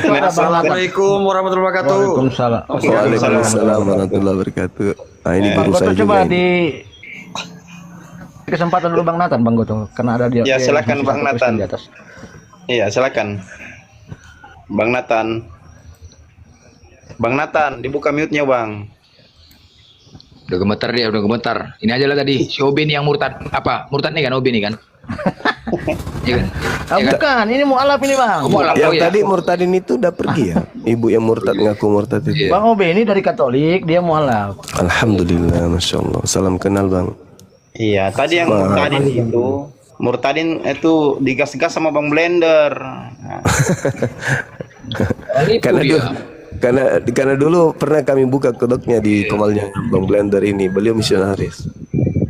Assalamualaikum warahmatullahi wabarakatuh. Waalaikumsalam. Waalaikumsalam warahmatullahi wabarakatuh. Nah, ini Bang guru Goto saya coba juga. di kesempatan dulu Bang Nathan, Bang Goto, karena ada dia. Ya, silakan dia Bang satu Nathan. di atas. Iya, silakan. Bang Nathan. Bang Nathan, dibuka mute-nya, Bang. Udah gemetar dia, udah gemetar. Ini aja lah tadi, si Obe nih yang murtad. Apa? Murtad nih kan, Obe nih kan? Iya kan? Ah, bukan, ini mualaf ini Bang. Oh, mualaf. Yang Oh, iya. tadi murtadin itu udah pergi ya. Ibu yang murtad ngaku murtad itu. Bang Obe ini dari Katolik, dia mualaf. Alhamdulillah, masya Allah. Salam kenal Bang. Iya, tadi yang murtadin itu digas-gas sama Bang Blender. Nah, Karena dulu pernah kami buka kodoknya di komalnya Bang Blender ini. Beliau misionaris.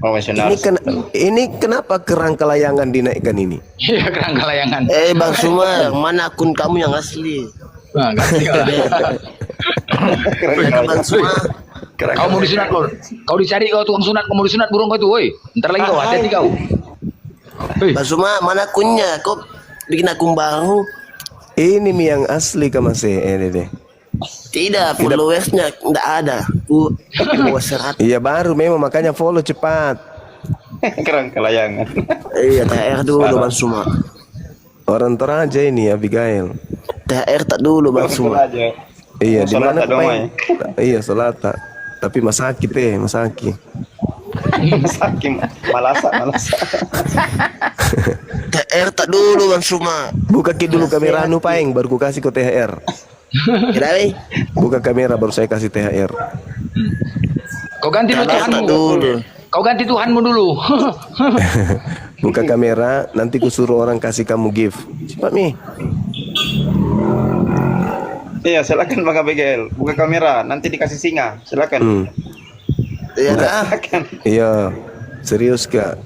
oh, misionaris. Ini kenapa kerangka layangan dinaikkan ini? Iya, kerangka layangan. Bang Suma, mana akun kamu yang asli? Nah, ganti lah. Bang Suma, Kau mau disunat kau. Kau dicari kau tukang sunat, kau mau disunat burung kau itu, woi. Ntar lagi kau hati-hati kau. Bang Suma, mana akunnya? Kok bikin akun baru? Ini mi yang asli ke masih ini deh. Tidak, followersnya tidak ada. Ku bawa 100. Iya baru memang makanya follow cepat. Kerangka layangan. Iya, THR dulu Bang Suma. Orang Toraja ini Abigail. THR tak dulu Bang Suma. Iya di mana Solata dong, main? Iya Solata. Tapi masaki teh, masaki. Saking malasa. THR tak dulu Bang Suma. Buka dulu kamera anu paeng baru ku kasih ke THR. Kira Buka kamera baru saya kasih THR. Kau ganti dulu Tuhanmu. dulu. Kau ganti Tuhanmu dulu. Buka kamera, nanti ku suruh orang kasih kamu gift. Cepat mi. Iya, silakan Bang Abigail. Buka kamera, nanti dikasih singa. Silakan. Iya dah. Silakan. Iya, serius kak.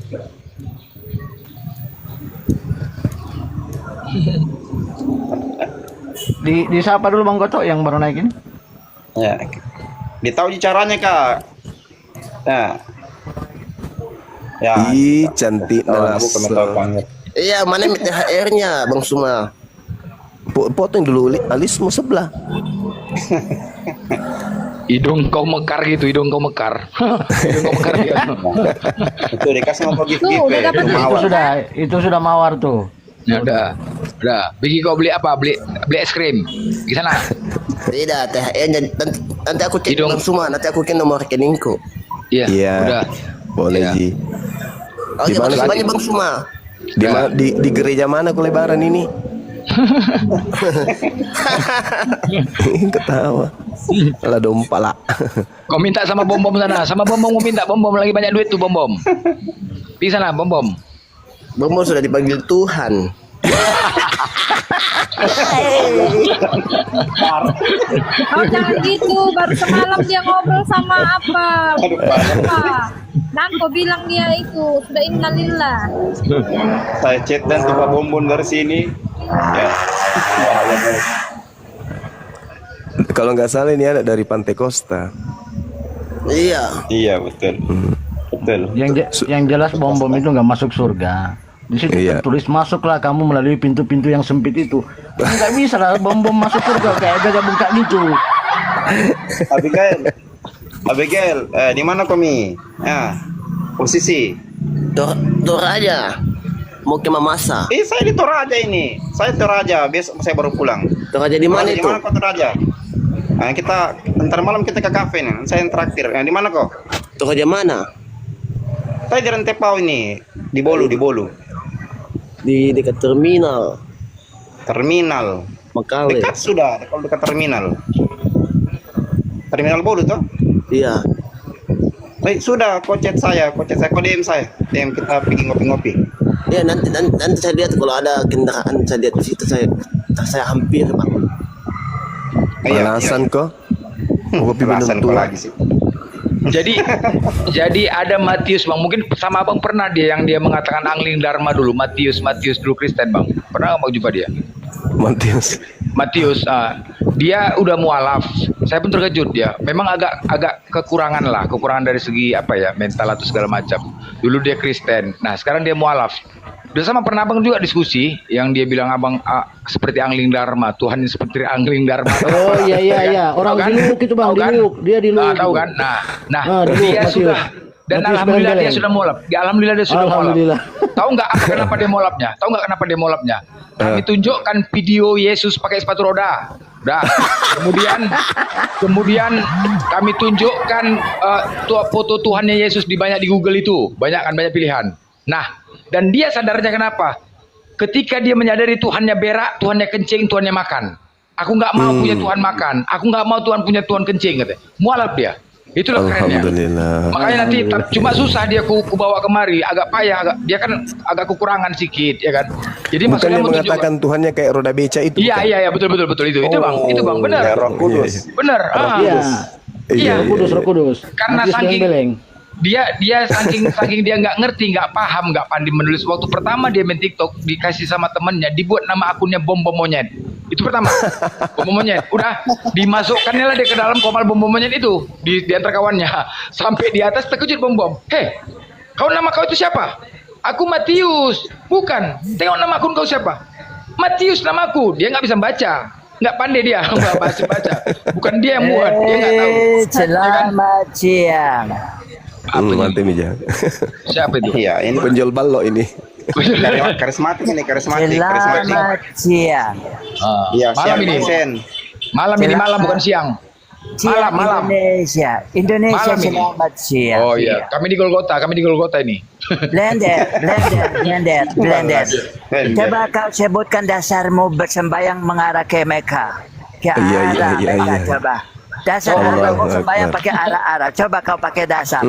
di siapa dulu Bang Goto yang baru naik ini? Ya. Ditahu caranya, Kak. Nah. Ya. Ih, cantik Aku kena tahu nalas. banget. Iya, mana THR-nya Bang Suma? Potong dulu alismu sebelah. Hidung kau mekar gitu, hidung kau mekar. Hidung kau mekar dia. Itu dikasih mau gift Tuh, udah dapat Itu sudah mawar tuh. Ya udah. Bagi kau beli apa? Beli es krim. Di sana. Tidak, THR-nya nanti aku cek Hidung. Bang Suma, nanti aku kirim nomor rekeningku. Iya. Iya. Udah. Boleh, Iya. Ji. Oke, Di mana makasih tadi? banyak Bang Suma. Di gereja mana kau lebaran ini? Ketawa. Alah dompa lah. Kau minta sama bom-bom sana. Sama bom-bom mau minta bom-bom lagi banyak duit tuh bom-bom. Di sana bom-bom. Bang Mo sudah dipanggil Tuhan. Oh jangan gitu, baru semalam dia ngobrol sama apa? Dan kau bilang dia itu sudah innalillah. Saya chat dan tuh Pak Bombon dari sini. Ya. Kalau nggak salah ini ada dari Pantai Costa. Iya. Iya, betul. Betul. Yang jelas bom-bom itu nggak masuk surga. Di situ Iya. tertulis masuklah kamu melalui pintu-pintu yang sempit itu. Nggak bisa lah bom-bom masuk surga kayak gagak buka gitu. Abigail, di mana kami? Ya, posisi. Toraja. Mau ke Mamasa. Saya di Toraja ini. Saya Toraja, besok saya baru pulang. Toraja di mana Di itu? mana kok Toraja? Nah, kita ntar malam kita ke kafe nih. Saya yang traktir. Di mana kok? Toraja mana? Saya di Rentepau ini, di Bolu. Di dekat terminal. Terminal. Makale. Dekat sudah, kalau dekat terminal. Terminal Bolu toh? Iya. Baik, sudah kau chat saya, kau DM saya. DM kita pergi ngopi-ngopi. Ya nanti saya lihat kalau ada kendaraan saya lihat di situ saya hampir Bang. Alasan kok? Kopi Alasan minum kau tua. lagi sih. Jadi ada Matius Bang, mungkin sama Abang pernah dia yang dia mengatakan Angling Dharma dulu, Matius dulu Kristen Bang. Pernah nggak mau jumpa dia? Matius, dia udah mualaf. Saya pun terkejut dia. Memang agak kekurangan dari segi apa ya, mental atau segala macam. Dulu dia Kristen. Nah, sekarang dia mualaf. Udah sama pernah Abang juga diskusi yang dia bilang Abang seperti Angling Dharma, Tuhan seperti Angling Dharma. Oh iya. Orang Tahu kan? di Luwuk itu Bang, Tahu kan? di Luwuk. Dia di Luwuk. Tahu kan? Nah, di Luwuk, dia Matius. sudah dan Matius alhamdulillah dia Beleng-Beleng. sudah mualaf. Alhamdulillah dia sudah mualaf. Alhamdulillah. Tahu nggak kenapa dia mualafnya? Tahu nggak kenapa dia mualafnya? Kami tunjukkan video Yesus pakai sepatu roda. Dah. Kemudian kami tunjukkan foto Tuhannya Yesus di Google itu. Banyak pilihan. Nah, dan dia sadarnya kenapa? Ketika dia menyadari Tuhannya berak, Tuhannya kencing, Tuhannya makan. Aku nggak mau punya Tuhan makan. Aku nggak mau Tuhan punya Tuhan kencing, katanya. Mualaf dia. Itulah kerennya. Alhamdulillah. Makanya nanti cuma susah dia ku bawa kemari, agak payah, dia kan agak kekurangan sedikit, ya kan. Jadi Bukan maksudnya yang mau mengatakan Tuhannya kayak roda beca itu. Iya betul itu Bang benar. Ya, Roh Kudus. Benar. Iya. Roh Kudus. Karena Matius saking Beleng-Beleng. dia saking dia nggak ngerti, nggak paham, nggak pandai menulis. Waktu pertama dia main TikTok dikasih sama temennya, dibuat nama akunnya bom monyet. Itu pertama. Bom monyet. Udah dimasukkannya lah dia ke dalam komal bom monyet itu di antar kawannya. Sampai di atas terkejut bom. Hei, nama kau itu siapa? Aku Matius. Bukan. Tengok nama akun kau siapa? Matius namaku. Dia nggak bisa baca. Nggak pandai dia nggak baca. Bukan dia yang buat. Dia nggak tahu. Selamat siang. Mantap Mija. Siapa itu? Iya, ini Penjual balok ini. karismatik. Selamat siang. Iya, Malam siang ini. Sen. Malam bukan siang. Siang Malam. Indonesia Malam ini. selamat siang. Oh iya, kami di Golgota ini. Blender. Coba kau sebutkan dasarmu bersembayang mengarah ke Mekah. Ke arah Mekah coba. Dasar kau sembahyang pakai arah-arah. Coba kau pakai dasar.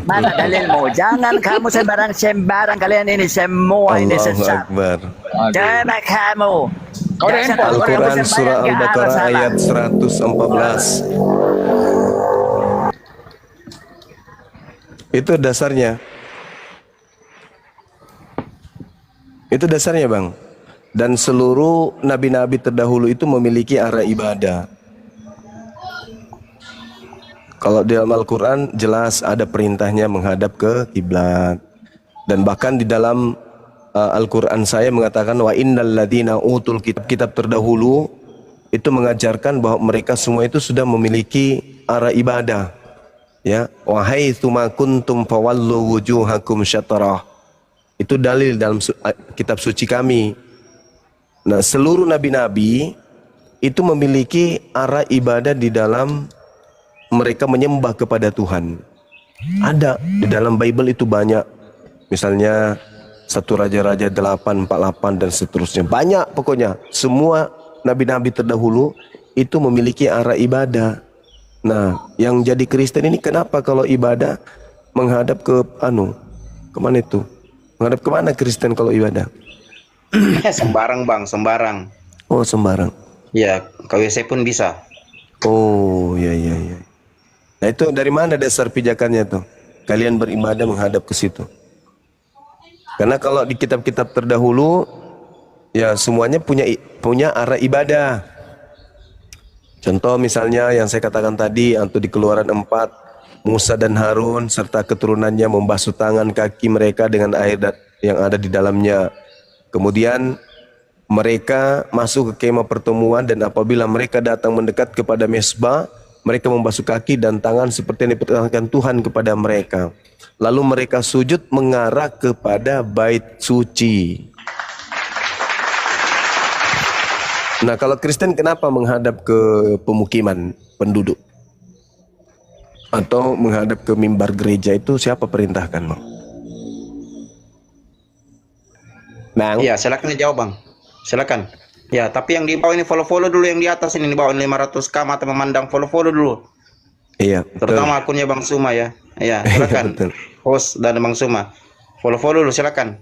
Mana dalilmu? Jangan kamu sembarang kalian ini semua ini sesat. Akbar. Coba kamu. Kau ada handphone? Al-Quran surah Al-Baqarah ayat 114. Itu dasarnya. Itu dasarnya Bang. Dan seluruh nabi-nabi terdahulu itu memiliki arah ibadah. Kalau di dalam Al-Quran jelas ada perintahnya menghadap ke kiblat. Dan bahkan di dalam Al-Quran saya mengatakan wa innal ladzina utul kitab terdahulu itu mengajarkan bahwa mereka semua itu sudah memiliki arah ibadah. Ya, wa haitsu ma kuntum fawallu wujuhakum syatrah. Itu dalil dalam kitab suci kami. Nah, seluruh nabi-nabi itu memiliki arah ibadah di dalam mereka menyembah kepada Tuhan. Ada di dalam Bible itu banyak. Misalnya 1 Raja-Raja 8:48 dan seterusnya. Banyak pokoknya. Semua nabi-nabi terdahulu itu memiliki arah ibadah. Nah, yang jadi Kristen ini kenapa kalau ibadah menghadap ke kemana itu? Menghadap kemana Kristen kalau ibadah? Sembarang bang, sembarang. Oh, sembarang. Ya, ke WC pun bisa. Oh, ya. Nah, itu dari mana dasar pijakannya tuh? Kalian beribadah menghadap ke situ. Karena kalau di kitab-kitab terdahulu, ya semuanya punya arah ibadah. Contoh misalnya yang saya katakan tadi, atau di Keluaran 4, Musa dan Harun serta keturunannya membasuh tangan kaki mereka dengan air yang ada di dalamnya. Kemudian mereka masuk ke kemah pertemuan dan apabila mereka datang mendekat kepada mezbah, mereka membasuh kaki dan tangan seperti yang diperintahkan Tuhan kepada mereka. Lalu mereka sujud mengarah kepada bait suci. Nah, kalau Kristen kenapa menghadap ke pemukiman penduduk? Atau menghadap ke mimbar gereja itu siapa perintahkan, Bang? Bang? Ya, silakan dijawab, Bang. Silakan. Ya, tapi yang di bawah ini follow dulu, yang di atas ini di bawah 500k mata memandang follow dulu. Iya, betul. Terutama akunnya Bang Suma ya. Ya, silakan. Host dan Bang Suma. Follow dulu silakan.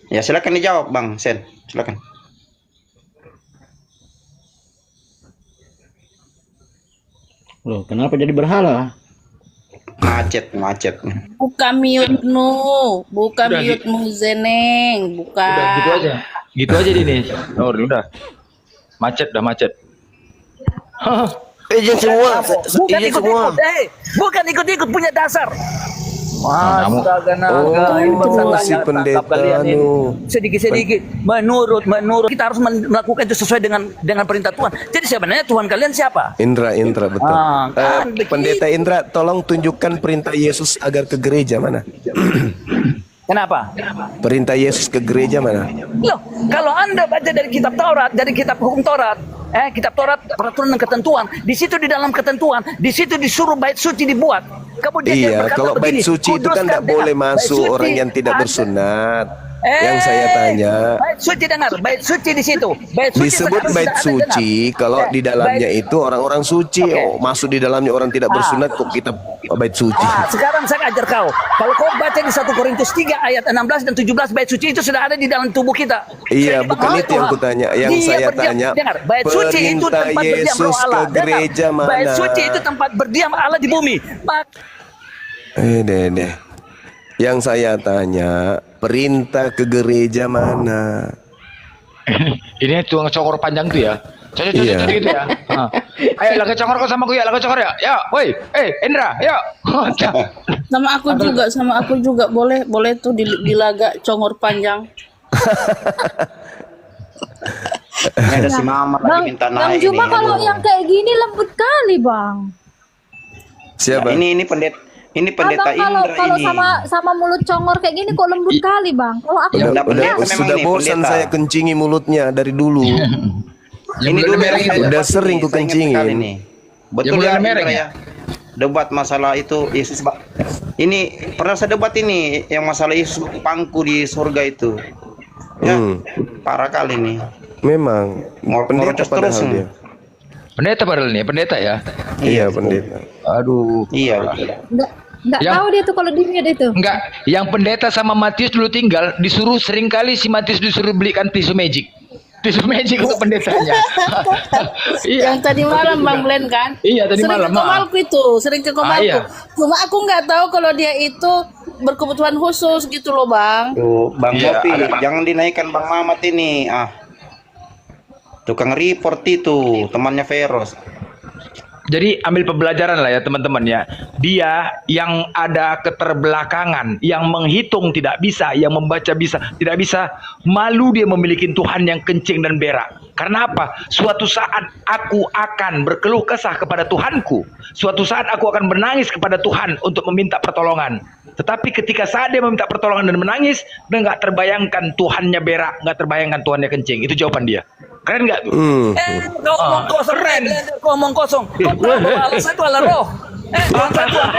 Ya, silakan dijawab Bang Sen. Silakan. Loh, kenapa jadi berhala? Macet. Buka mute-mu, buka mute-mu Zeneng, buka. Udah gitu aja ini. Oh, udah. Macet. Izin semua, Bukan izin semua. bukan ikut-ikut punya dasar. Astaga naga, si pendeta sedikit menurut kita harus melakukan itu sesuai dengan perintah Tuhan. Jadi sebenarnya Tuhan kalian siapa? Indra betul. Pendeta Indra, tolong tunjukkan perintah Yesus agar ke gereja mana? Kenapa? Perintah Yesus ke gereja mana? Loh, kalau Anda baca dari kitab Taurat, dari kitab hukum Taurat, kitab Taurat peraturan dan ketentuan, di situ di dalam ketentuan, di situ disuruh bait suci dibuat. Kemudian dia berkata kalau bait begini, suci itu kan tidak boleh masuk orang yang tidak bersunat. Yang saya tanya, bait suci dengar, bait suci di situ. Bait suci disebut bait suci kalau di dalamnya itu orang-orang suci. Masuk di dalamnya orang tidak bersunat kok kita bait suci. Sekarang saya ajar kau. Kalau kau baca di 1 Korintus 3 ayat 16 dan 17, bait suci itu sudah ada di dalam tubuh kita. Iya, bukan itu yang kutanya. Yang saya tanya, dengar, bait suci itu tempat berdiam Yesus roh Allah. ke gereja mana? Bait suci itu tempat berdiam Allah di bumi. Yang saya tanya, perintah ke gereja mana? Ini tuang congor panjang tuh ya. Cocok gitu ya. Ayo laga congor kau sama aku ya, laga congor ya. Ya, woi, Indra, yuk. Sama aku juga boleh tuh di laga congor panjang. Ini ada si Mama lagi minta naik. Bang Juma kalau yang kayak gini lembut kali, Bang. Siapa? Ini pendeta Indra kalau ini. sama mulut congor kayak gini kok lembut kali, Bang. Kalau aku sudah bosan saya kencingi mulutnya dari dulu. Ini dulu udah sering ku kencingin. Betul ya, Indra ya. Debat masalah itu Yesus. Ini pernah saya debat ini yang masalah Yesus pangku di surga itu. Ya, parah kali nih. Memang pendeta padahal dia. Pendeta padahal nih, pendeta ya. Iya, pendeta. Aduh. Iya. Nggak tahu dia tuh kalau di mute itu. Enggak, yang pendeta sama Matius dulu tinggal disuruh sering kali si Matius disuruh belikan tisu magic. Tisu magic untuk pendetanya. Iya. Yang tadi malam Bang Glenn kan? Iya, tadi malam. Sering ke komalku. Iya. Cuma aku nggak tahu kalau dia itu berkebutuhan khusus gitu loh Bang. Tuh, Bang Iya, Mopi, ada, Bang. jangan dinaikkan Bang Mamat ini. Tukang report itu, temannya Feros. Jadi ambil pembelajaran lah ya teman-teman ya. Dia yang ada keterbelakangan, yang menghitung tidak bisa, yang membaca bisa, tidak bisa. Malu dia memiliki Tuhan yang kencing dan berak. Karena apa? Suatu saat aku akan berkeluh kesah kepada Tuhanku. Suatu saat aku akan menangis kepada Tuhan untuk meminta pertolongan. Tetapi ketika saat dia meminta pertolongan dan menangis, dia nggak terbayangkan Tuhannya berak, nggak terbayangkan Tuhannya kencing. Itu jawaban dia. Keren nggak tuh? Kau omong kosong, keren. Kau omong kosong. Kau tahu bahwa Allah itu adalah roh. Tuhan satu roh.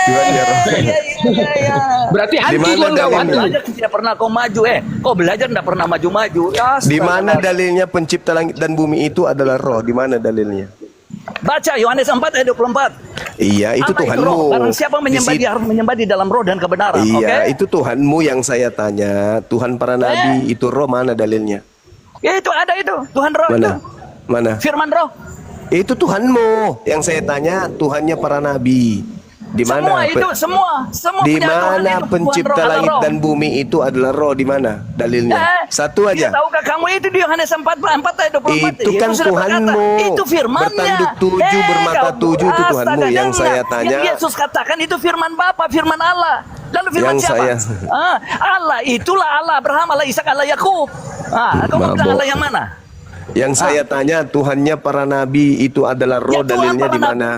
Iya. Berarti Di hantu mana Tuhan nggak dalilnya? hantu. Belajar tidak pernah kau maju. Kau belajar tidak pernah maju-maju. Ya, Di mana dalilnya pencipta langit dan bumi itu adalah roh? Di mana dalilnya? Baca Yohanes 4 ayat 24. Iya, itu Allah Tuhanmu. roh. Barang siapa menyembah Di dia harus menyembah di dalam roh dan kebenaran. Iya, Oke? itu Tuhanmu yang saya tanya. Tuhan para nabi itu roh, mana dalilnya? Ya itu ada itu. Tuhan roh Mana? itu. Mana? Firman roh. Itu Tuhanmu yang saya tanya. Tuhannya para nabi. Di Semua mana? itu, semua Di punya Tuhan mana itu, pencipta Tuhan roh, langit adalah dan bumi itu adalah roh? Di mana dalilnya? Satu Dia aja. tahukah kamu itu di Yohanes 4 ayat 24? Itu kan sudah Tuhanmu. berkata. Itu firmannya. Bertanduk tujuh, bermata tujuh, itu Tuhanmu. astaga, Yang saya dengar. tanya. Yang Yesus katakan itu firman Bapa, firman Allah. Lalu firman Yang siapa? saya- Allah, itulah Allah Abraham, Allah Ishak, Allah Yakub. Kamu bilang Allah yang mana? Yang saya tanya, Tuhannya para nabi itu adalah roh. Ya, Tuhan Dalilnya para di mana?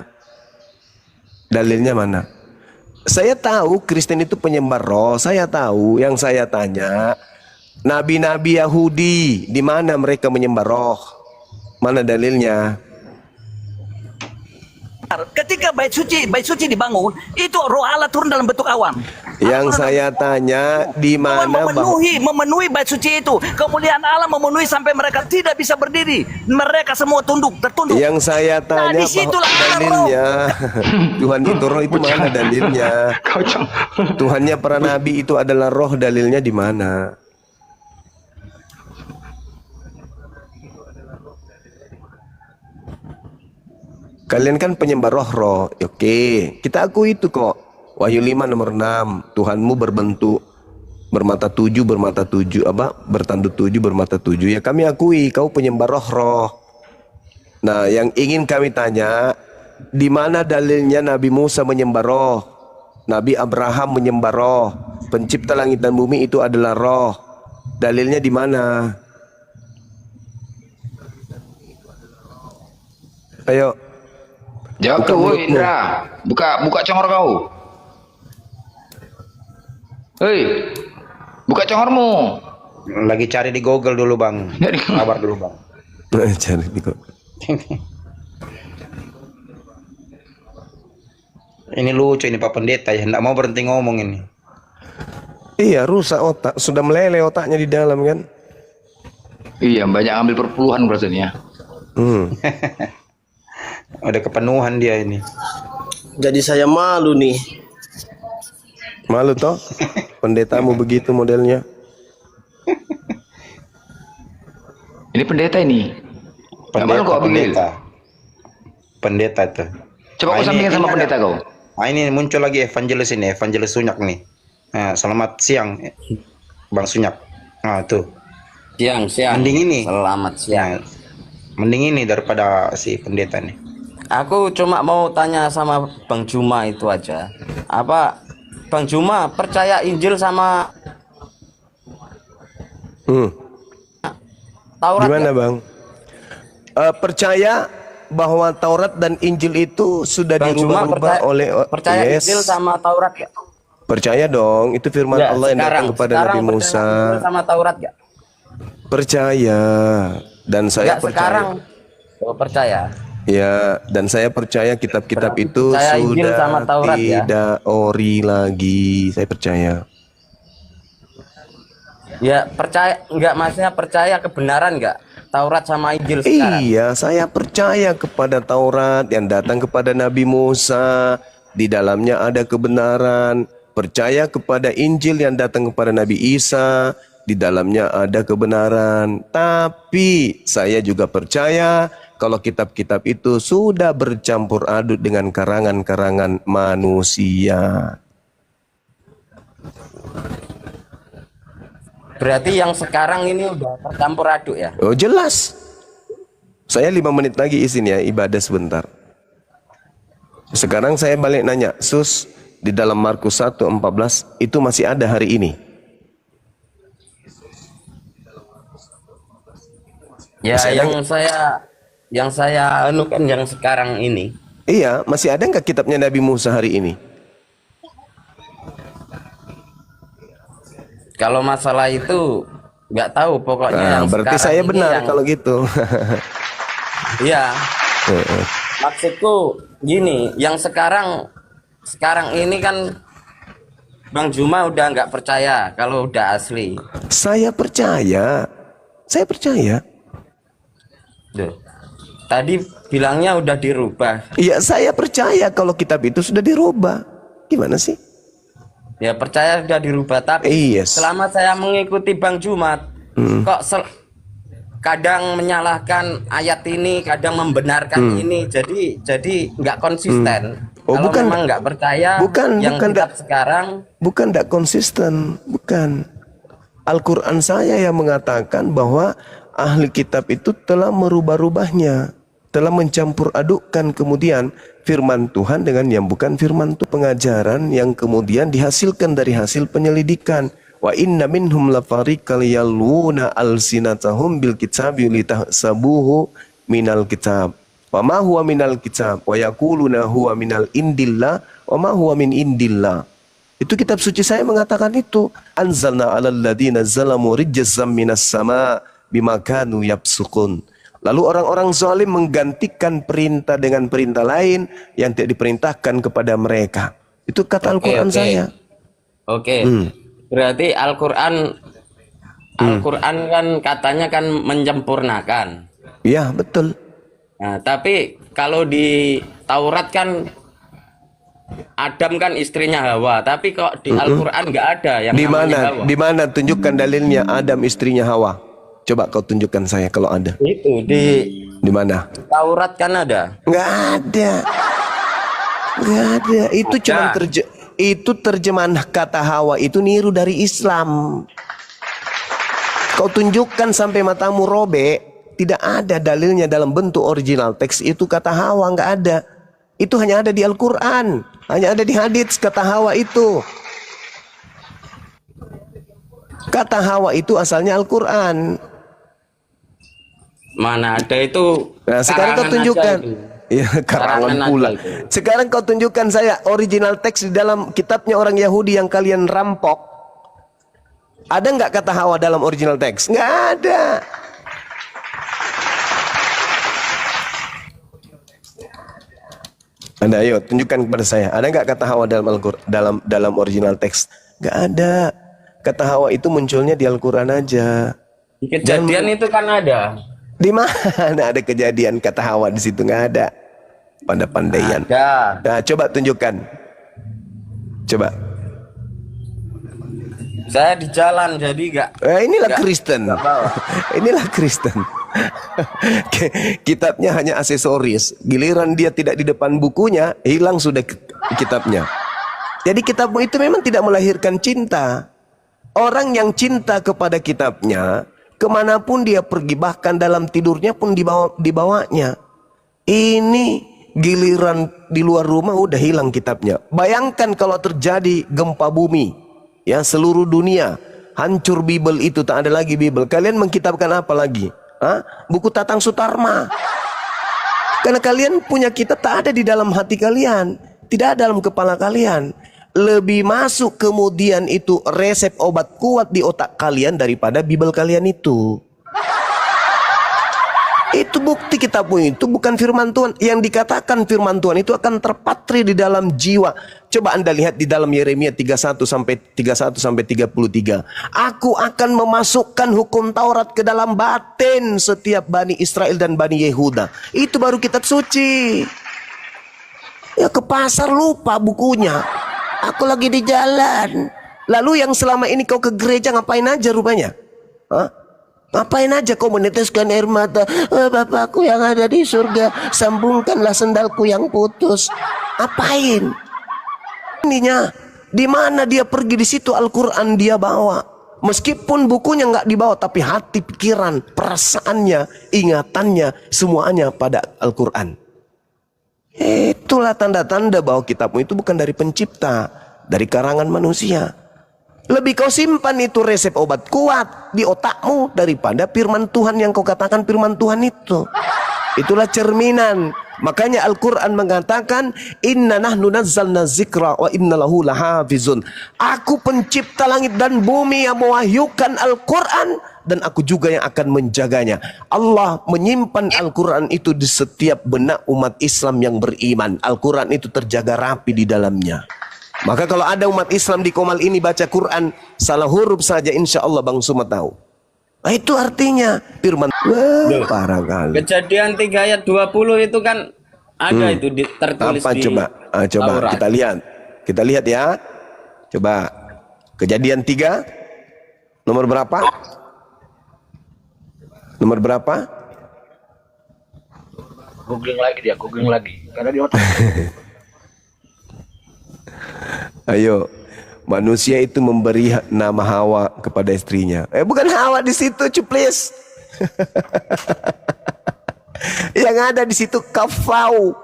Dalilnya mana? Saya tahu Kristen itu penyembah roh. Saya tahu. Yang saya tanya, nabi-nabi Yahudi, di mana mereka menyembah roh? Mana dalilnya? Ketika bait suci dibangun, itu roh Allah turun dalam bentuk awan. Yang saya tanya, di mana memenuhi bait suci itu. Kemuliaan Allah memenuhi sampai mereka tidak bisa berdiri. Mereka semua tertunduk. Yang saya tanya, disitulah dalilnya Tuhan itu roh, itu mana dalilnya? Tuhannya para nabi itu adalah roh, dalilnya di mana? Kalian kan penyembah roh. Oke, kita akui itu kok. Wahyu 5 nomor 6, Tuhanmu bermata tujuh, bertanduk tujuh, bermata tujuh. Ya kami akui kau penyembah roh. Nah, yang ingin kami tanya, di mana dalilnya Nabi Musa menyembah roh? Nabi Abraham menyembah roh. Pencipta langit dan bumi itu adalah roh. Dalilnya di mana? Ayo. Jawab tuh, woi Indra. Buka congor kau. Hei, buka congormu. Lagi cari di Google dulu Bang. Kabar dulu Bang. Cari di Google. Ini lucu ini Pak Pendeta ya, nggak mau berhenti ngomong ini. Iya, rusak otak, sudah meleleh otaknya di dalam kan. Iya, banyak ambil perpuluhan rasanya. Ada kepenuhan dia ini. Jadi saya malu nih. Malu toh? Pendetamu begitu modelnya. Ini pendeta ini. Pendeta itu. Coba kau sambungin sama pendeta kau. Ini muncul lagi evangelis ini, evangelis Sunyak nih. Nah, selamat siang Bang Sunyak. Nah, tuh. Siang. Mending ini. Selamat siang. Mending ini daripada si pendeta nih. Aku cuma mau tanya sama Bang Juma itu aja. Apa Bang Juma percaya Injil sama Taurat? Gimana Bang? Percaya bahwa Taurat dan Injil itu sudah dirubah-rubah oleh percaya Injil sama Taurat ya? Percaya dong, itu firman Allah yang datang kepada Nabi Musa. Injil sama Taurat ya? Percaya, dan saya percaya. Percaya. Ya, dan saya percaya kitab-kitab itu Injil sama sudah Taurat, tidak ori lagi. Saya percaya. Ya percaya, enggak maksudnya percaya kebenaran enggak? Taurat sama Injil sekarang. Iya, saya percaya kepada Taurat yang datang kepada Nabi Musa. Di dalamnya ada kebenaran. Percaya kepada Injil yang datang kepada Nabi Isa. di dalamnya ada kebenaran. Tapi saya juga percaya kalau kitab-kitab itu sudah bercampur aduk dengan karangan-karangan manusia. Berarti yang sekarang ini udah tercampur aduk ya? Oh jelas. Saya 5 menit lagi izin ya, ibadah sebentar. Sekarang saya balik nanya, Sus, di dalam Markus 1:14 itu masih ada hari ini? Ya, Masih yang saya anukan yang sekarang ini. Iya, masih ada nggak kitabnya Nabi Musa hari ini? Kalau masalah itu nggak tahu, pokoknya Nah, yang berarti sekarang saya ini benar yang- kalau gitu. Iya. Maksudku gini, yang sekarang ini kan Bang Juma udah nggak percaya kalau udah asli. Saya percaya. Duh. Tadi bilangnya udah dirubah. Iya, saya percaya kalau kitab itu sudah dirubah. Gimana sih? Ya percaya sudah dirubah, tapi Yes. selama saya mengikuti Bang Jumat, kok kadang menyalahkan ayat ini, kadang membenarkan ini, jadi nggak konsisten. Oh, Kalau bukan, memang nggak percaya, yang kitab sekarang bukan tidak konsisten, bukan. Al-Quran saya yang mengatakan bahwa ahli kitab itu telah merubah-rubahnya, telah mencampur adukkan kemudian firman Tuhan dengan yang bukan firman Tuhan, pengajaran yang kemudian dihasilkan dari hasil penyelidikan. Wa inna minhum lafariqal yaluna alsinatahum bil kitabi litahsabuhu minal kitab. Wa ma huwa minal kitab wa yaquluna huwa minal indillah wa ma huwa min indillah. Itu kitab suci saya mengatakan itu. Anzalna 'alal ladzina zalamu rijzam minas sama bima kanu yafsukun. Lalu orang-orang zalim menggantikan perintah dengan perintah lain yang tidak diperintahkan kepada mereka. Itu kata Al-Quran saya. Oke. Berarti Al-Quran kan katanya kan menyempurnakan. Iya, betul. Nah, tapi kalau di Taurat kan Adam kan istrinya Hawa, tapi kok di Al-Quran nggak ada yang Di namanya mana? Hawa. Di mana tunjukkan dalilnya Adam istrinya Hawa? Coba kau tunjukkan saya kalau ada. Itu di mana? Taurat kan ada. Nggak ada. Nggak ada. Itu cuma itu terjemahan kata Hawa itu niru dari Islam. Kau tunjukkan sampai matamu robek, tidak ada dalilnya dalam bentuk original teks itu kata Hawa, nggak ada. Itu hanya ada di Al-Quran, hanya ada di hadits kata Hawa itu. Kata Hawa itu asalnya Al-Quran. Mana ada itu? Nah, sekarang kau tunjukkan. Ya, karangan pula. Sekarang kau tunjukkan saya original teks di dalam kitabnya orang Yahudi yang kalian rampok. Ada nggak kata Hawa dalam original teks? Nggak ada. Anda ayo tunjukkan kepada saya. Ada nggak kata Hawa dalam Al-Quran, dalam original teks? Nggak ada. Kata Hawa itu munculnya di Al-Quran aja. Di Kejadian itu kan ada. Di mana ada kejadian kata Hawa di situ? Nggak ada. Pandai-pandaian. Ada. Nah, coba tunjukkan. Coba. Saya di jalan jadi nggak. Inilah Kristen. Inilah Kristen. Kitabnya hanya aksesoris. Giliran dia tidak di depan bukunya, hilang sudah kitabnya. Jadi kitabmu itu memang tidak melahirkan cinta. Orang yang cinta kepada kitabnya, kemanapun dia pergi, bahkan dalam tidurnya pun dibawanya. Ini giliran di luar rumah udah hilang kitabnya. Bayangkan kalau terjadi gempa bumi, ya seluruh dunia hancur, Bible itu tak ada lagi Bible. Kalian mengkitabkan apa lagi? Buku Tatang Sutarma. Karena kalian punya kitab tak ada di dalam hati kalian, tidak ada dalam kepala kalian. Lebih masuk kemudian itu resep obat kuat di otak kalian daripada Bible kalian itu. Itu bukti kitabmu itu bukan firman Tuhan. Yang dikatakan firman Tuhan itu akan terpatri di dalam jiwa. Coba Anda lihat di dalam Yeremia 31 sampai 33. Aku akan memasukkan hukum Taurat ke dalam batin setiap Bani Israel dan Bani Yehuda. Itu baru kitab suci. Ya ke pasar lupa bukunya. Aku lagi di jalan. Lalu yang selama ini kau ke gereja ngapain aja rupanya? Hah? Ngapain aja kau meneteskan air mata? Bapakku yang ada di surga, sambungkanlah sendalku yang putus. Apain? Ininya, di mana dia pergi, di situ Al-Quran dia bawa. Meskipun bukunya nggak dibawa, tapi hati, pikiran, perasaannya, ingatannya, semuanya pada Al-Quran. Itulah tanda-tanda bahwa kitabmu itu bukan dari pencipta, dari karangan manusia. Lebih kau simpan itu resep obat kuat di otakmu daripada firman Tuhan yang kau katakan firman Tuhan itu. Itulah cerminan. Makanya Al-Quran mengatakan, Inna nahnu nazzalna zikra wa inna lahu lahafizun. Aku pencipta langit dan bumi yang mewahyukan Al-Quran, dan aku juga yang akan menjaganya. Allah menyimpan Al-Quran itu di setiap benak umat Islam yang beriman. Al-Quran itu terjaga rapi di dalamnya. Maka kalau ada umat Islam di Komal ini baca Quran salah huruf saja, insya Allah Bang Suma tahu. Nah, itu artinya firman. Parah kali. Kejadian 3 ayat 20 itu kan ada itu tertulis apa, di coba Taurat. kita lihat. Kita lihat ya. Coba Kejadian 3 nomor berapa? Nomor berapa? Googling lagi dia, googling lagi. Karena di otak. Ayo, manusia itu memberi nama Hawa kepada istrinya. Bukan Hawa di situ, cuplis. Yang ada di situ kafau.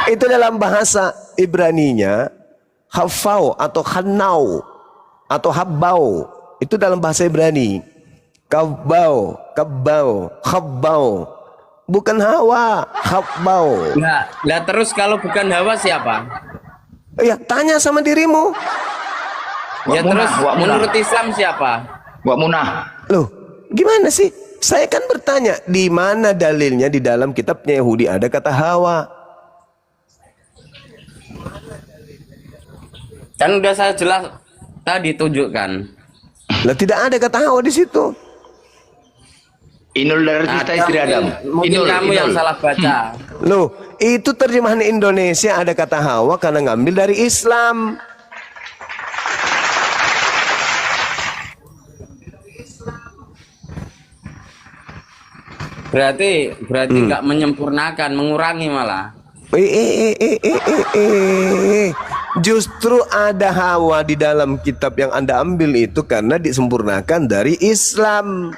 Itu dalam bahasa Ibraninya hafau atau hanau atau habbau. Itu dalam bahasa Ibrani. Kabau, kabau, habbau. Bukan Hawa, habbau. Nah, terus kalau bukan Hawa siapa? Ya, tanya sama dirimu. Ya terus menurut Islam siapa? Wak Munah. Loh, gimana sih? Saya kan bertanya, di mana dalilnya di dalam kitabnya Yahudi ada kata Hawa? Kan udah saya jelas tadi tunjukkan. Lah tidak ada kata Hawa di situ. Inul dari kita istri Adam. Mungkin kamu yang salah baca. Loh, itu terjemahan Indonesia ada kata Hawa karena ngambil dari Islam. Berarti nggak menyempurnakan, mengurangi malah. Justru ada Hawa di dalam kitab yang Anda ambil itu karena disempurnakan dari Islam.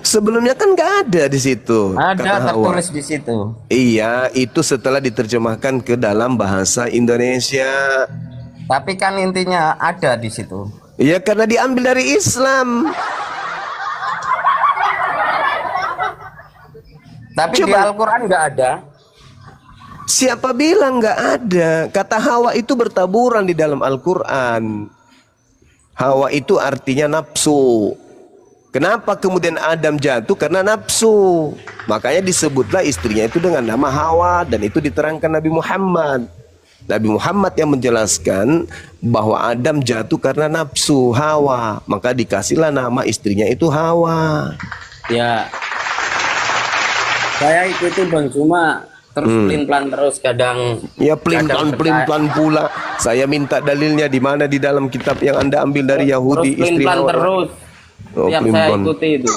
Sebelumnya kan nggak ada di situ. Ada tertulis di situ. Iya, itu setelah diterjemahkan ke dalam bahasa Indonesia. Tapi kan intinya ada di situ. Iya, karena diambil dari Islam. Tapi di Al-Quran nggak ada. Siapa bilang nggak ada? Kata Hawa itu bertaburan di dalam Al-Quran. Hawa itu artinya nafsu. Kenapa kemudian Adam jatuh? Karena nafsu. Makanya disebutlah istrinya itu dengan nama Hawa, dan itu diterangkan Nabi Muhammad. Nabi Muhammad yang menjelaskan bahwa Adam jatuh karena nafsu Hawa, maka dikasihlah nama istrinya itu Hawa. Ya, saya ikuti Bang Cuma terus pelin-pelan terus kadang. Ya pelin-pelan pula. Saya minta dalilnya di mana di dalam kitab yang Anda ambil dari Yahudi terus istri pelin-pelan Hawa. terus. Yang saya ikuti itu.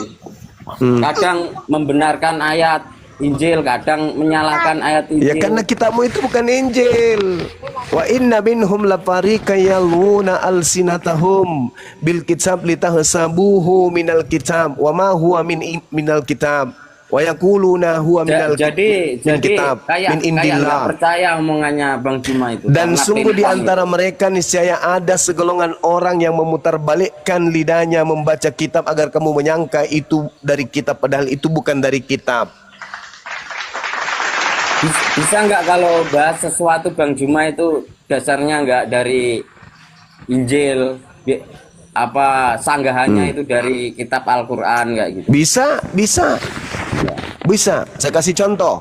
Kadang membenarkan ayat Injil, kadang menyalahkan ayat Injil. Ya karena kitabmu itu bukan Injil. Wa inna minhum lafariqan yaluna alsinatahum bil kitab litahsabuhu minal kitab wa ma huwa minal kitab wa yaquluna huwa minal kitab min indillah. Nggak percaya omongannya Bang Cuma itu. Dan sungguh di antara mereka niscaya ada segolongan orang yang memutarbalikkan lidahnya membaca kitab agar kamu menyangka itu dari kitab padahal itu bukan dari kitab. Bisa nggak kalau bahas sesuatu Bang Cuma itu dasarnya nggak dari Injil, apa sanggahannya itu dari kitab Al-Quran nggak gitu? Bisa. Saya kasih contoh.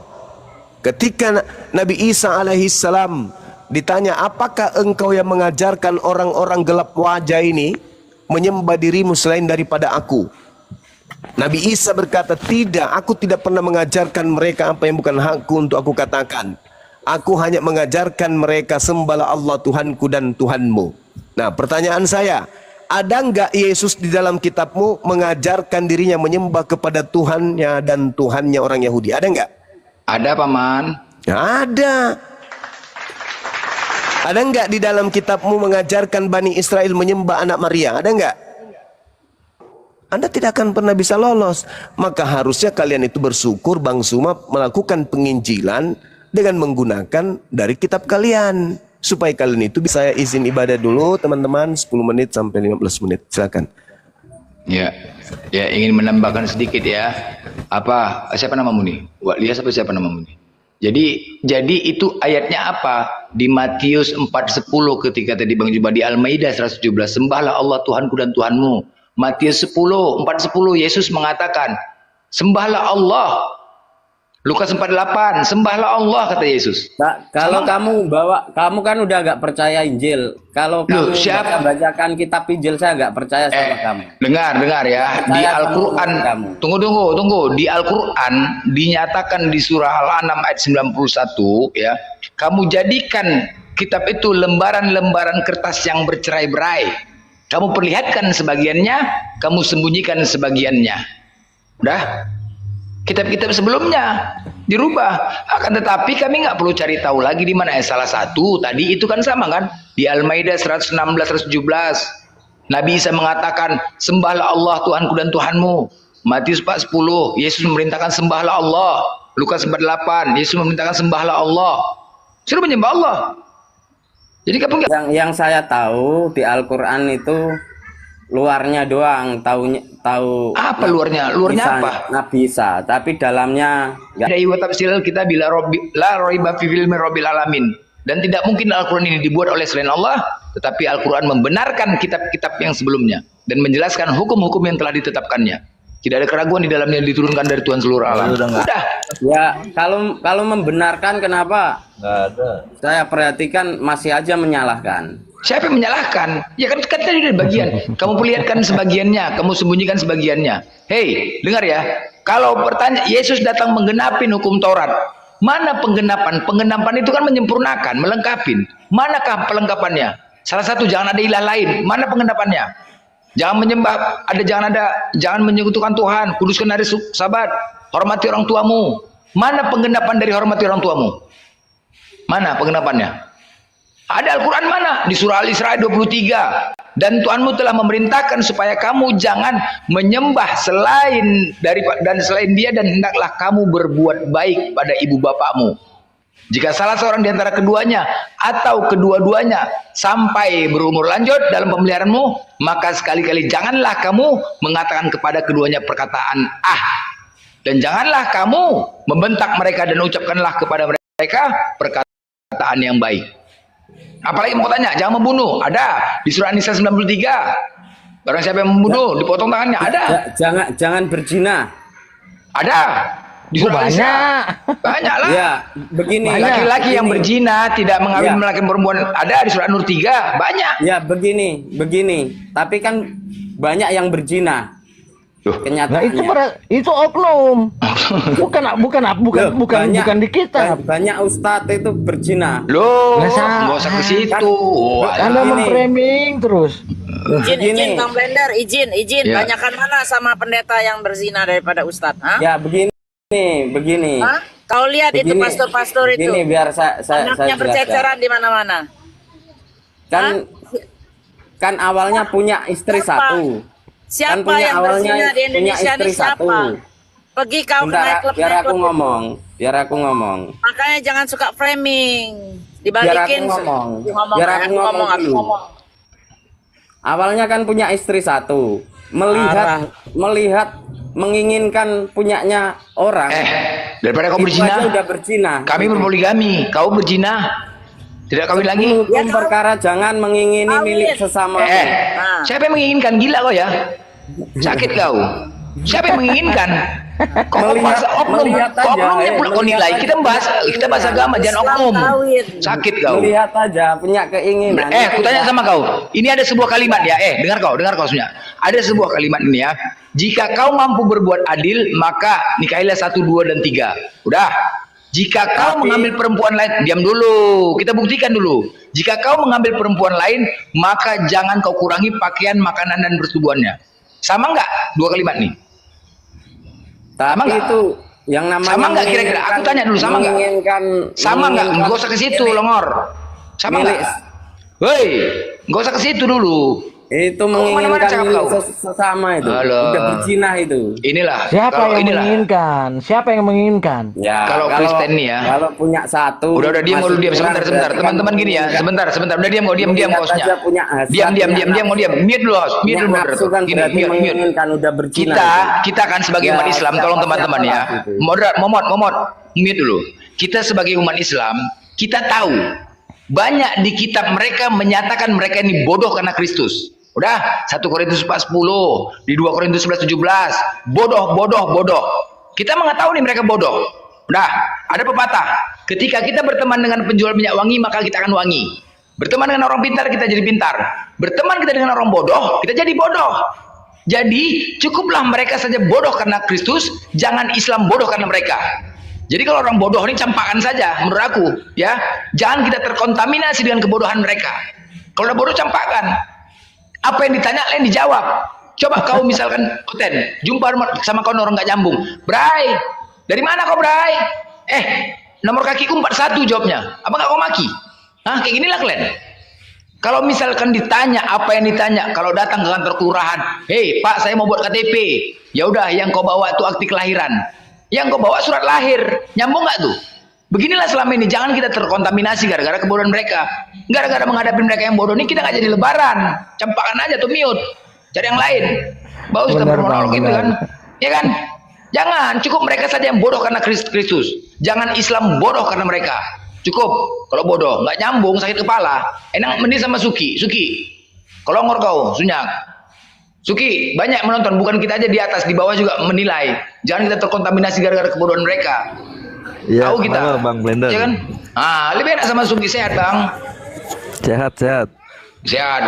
Ketika Nabi Isa alaihissalam ditanya, apakah engkau yang mengajarkan orang-orang gelap wajah ini menyembah dirimu selain daripada aku? Nabi Isa berkata, tidak, aku tidak pernah mengajarkan mereka apa yang bukan hakku untuk aku katakan. Aku hanya mengajarkan mereka sembahlah Allah Tuhanku dan Tuhanmu. Nah, pertanyaan saya, ada enggak Yesus di dalam kitabmu mengajarkan dirinya menyembah kepada Tuhannya dan Tuhannya orang Yahudi? Ada enggak? Ada, Paman. Ada. Ada enggak di dalam kitabmu mengajarkan Bani Israel menyembah anak Maria? Ada enggak? Anda tidak akan pernah bisa lolos. Maka harusnya kalian itu bersyukur Bang Suma melakukan penginjilan dengan menggunakan dari kitab kalian. Supaya kalian itu bisa. Saya izin ibadah dulu teman-teman, 10 menit sampai 15 menit. Silakan. Ya, ya ingin menambahkan sedikit ya. Apa siapa namamu nih? Wak Lias apa siapa namamu nih? Jadi itu ayatnya apa? Di Matius 4:10 ketika tadi Bang Juba di Al-Maidah 117, sembahlah Allah Tuhanku dan Tuhanmu. Matius 4:10 Yesus mengatakan, sembahlah Allah. Lukas 4:8, sembahlah Allah kata Yesus. Nah, kalau kamu kan udah agak percaya Injil. Kalau kamu bacakan kitab Injil, saya nggak percaya sama kamu. Dengar ya. Di Al-Quran, tunggu. Di Al-Quran dinyatakan di surah Al-An'am ayat 91 ya. Kamu jadikan kitab itu lembaran-lembaran kertas yang bercerai-berai. Kamu perlihatkan sebagiannya, kamu sembunyikan sebagiannya. Udah? Kitab-kitab sebelumnya dirubah. Akan tetapi kami nggak perlu cari tahu lagi di mana. Salah satu tadi itu kan sama kan? Di Al-Maidah 116, 117. Nabi Isa mengatakan, sembahlah Allah Tuhanku dan Tuhanmu. Matius 4:10, Yesus memerintahkan sembahlah Allah. Lukas 4:8, Yesus memerintahkan sembahlah Allah. Suruh menyembah Allah. Jadi kamu yang saya tahu di Al-Quran itu luarnya doang, tahu apa luarnya? Luarnya apa? Nabi Isa, tapi dalamnya dari tafsir kita bila la raiba fi ilmi rabbil alamin. Dan tidak mungkin Al-Quran ini dibuat oleh selain Allah, tetapi Al-Quran membenarkan kitab-kitab yang sebelumnya dan menjelaskan hukum-hukum yang telah ditetapkannya. Tidak ada keraguan di dalamnya yang diturunkan dari Tuhan seluruh alam. Udah. Ya, kalau membenarkan kenapa? Nggak ada. Saya perhatikan masih aja menyalahkan. Siapa yang menyalahkan? Ya kan tadi ada bagian. Kamu perlihatkan sebagiannya, kamu sembunyikan sebagiannya. Hei, dengar ya. Kalau bertanya, Yesus datang menggenapin hukum Taurat. Mana penggenapan? Penggenapan itu kan menyempurnakan, melengkapin. Manakah pelengkapannya? Salah satu, jangan ada ilah lain. Mana penggenapannya? Jangan menyembah, jangan menyekutukan Tuhan, kuduskan hari Sabat, hormati orang tuamu. Mana penggenapan dari hormati orang tuamu? Mana penggenapannya? Ada Al-Quran mana? Di surah Al-Isra 23. Dan Tuhanmu telah memerintahkan supaya kamu jangan menyembah selain dia, dan hendaklah kamu berbuat baik pada ibu bapakmu. Jika salah seorang di antara keduanya atau kedua-duanya sampai berumur lanjut dalam pemeliharaanmu, maka sekali-kali janganlah kamu mengatakan kepada keduanya perkataan dan janganlah kamu membentak mereka dan ucapkanlah kepada mereka perkataan yang baik. Apalagi mau tanya, jangan membunuh. Ada di surah An-Nisa 93. Barang siapa yang membunuh dipotong tangannya. Ada. Jangan berzina. Ada. Banyak lah. Ya, begini. Laki-laki yang berzina tidak mengawin laki perempuan ada di surah Nur 3, banyak. Ya, begini. Tapi kan banyak yang berzina. Kenyataannya. Nah, itu oknum. bukan di kita. Banyak ustadz itu berzina. Loh, nggak usah ke situ. Anda memframing terus. Izin Bang Blender, izin. Ya. Banyakan mana sama pendeta yang berzina daripada ustadz? Ya, begini. Hah? Kau lihat begini, itu pastor-pastor itu. Begini biar saya anaknya berceceran di mana-mana. Kan awalnya punya istri satu. Siapa yang berzina di Indonesia ini siapa? Pergi kau ke klub. Biar aku ngomong. Makanya jangan suka framing. Dibalikin. Biar aku ngomong dulu. Awalnya kan punya istri satu. Melihat menginginkan punyanya orang. Daripada kau berzina. Udah berzina. Kami berpoligami, kau berzina. Tidak kawin lagi. Hukum perkara jangan mengingini milik sesama. Siapa yang menginginkan? Gila kau ya. Sakit kau. Siapa yang menginginkan? Kau bahas oknumnya pula kau nilai. Kita bahas agama, jangan oknum. Sakit kau. Lihat aja punya keinginan. Aku tanya sama kau. Ini ada sebuah kalimat ya. Dengar kau sebenarnya. Ada sebuah kalimat ini ya. Jika kau mampu berbuat adil, maka nikahilah 1, 2, dan 3. Udah. Jika kau mengambil perempuan lain, diam dulu. Kita buktikan dulu. Jika kau mengambil perempuan lain, maka jangan kau kurangi pakaian, makanan, dan persetubuhannya. Sama nggak dua kalimat nih? Sama nggak? Itu yang namanya sama nggak kira-kira? Aku tanya dulu, sama nggak? Sama nggak? Nggak usah ke situ, Longor. Sama nggak? Woi, nggak usah ke situ dulu. Itu menginginkan sesama itu. Udah berzina itu. Inilah. Siapa yang menginginkan? Siapa yang menginginkan? Ya, kalau Kristen nih ya. Kalau punya satu. Udah diam sebentar. Teman-teman gini ya, sebentar. Udah diam hostnya. Diam mau diam. Mute dulu host. Mute dulu. Mute. Kita kan sebagai umat Islam, tolong teman-teman ya. Momot. Mute dulu. Kita sebagai umat Islam, kita tahu banyak di kitab mereka menyatakan mereka ini bodoh karena Kristus. Udah, 1 Korintus 4:10, di 2 Korintus 11:17, bodoh. Kita mengetahui nih mereka bodoh. Udah, ada pepatah, ketika kita berteman dengan penjual minyak wangi, maka kita akan wangi. Berteman dengan orang pintar, kita jadi pintar. Berteman kita dengan orang bodoh, kita jadi bodoh. Jadi, cukuplah mereka saja bodoh karena Kristus, jangan Islam bodoh karena mereka. Jadi kalau orang bodoh ini campakan saja, menurut aku, ya. Jangan kita terkontaminasi dengan kebodohan mereka. Kalau udah bodoh campakan. Apa yang ditanya lain dijawab. Coba kau misalkan Oten, jumpa sama kau orang nggak nyambung. Bray, dari mana kau Bray? Nomor kakiku 41 jawabnya. Apa nggak kau maki? Kayak ginilah kalian. Kalau misalkan ditanya apa yang ditanya, kalau datang ke kantor kelurahan, hei Pak, saya mau buat KTP. Ya udah, yang kau bawa itu akte kelahiran. Yang kau bawa surat lahir. Nyambung nggak tuh? Beginilah selama ini, jangan kita terkontaminasi gara-gara kebodohan mereka. Gara-gara menghadapi mereka yang bodoh ini kita nggak jadi lebaran. Campakan aja tuh mute. Cari yang lain. Bagus kita bermonolog gitu kan. Ya kan? Jangan, cukup mereka saja yang bodoh karena Kristus. Jangan Islam bodoh karena mereka. Cukup. Kalau bodoh, nggak nyambung, sakit kepala. Enak mending sama Suki. Kalau ngor kau, Sunyak. Suki, banyak menonton, bukan kita aja di atas, di bawah juga menilai. Jangan kita terkontaminasi gara-gara kebodohan mereka. Ya, tahu kita, Bang Blender. ya kan? Lebih enak sama Suki, sehat Bang. Sehat.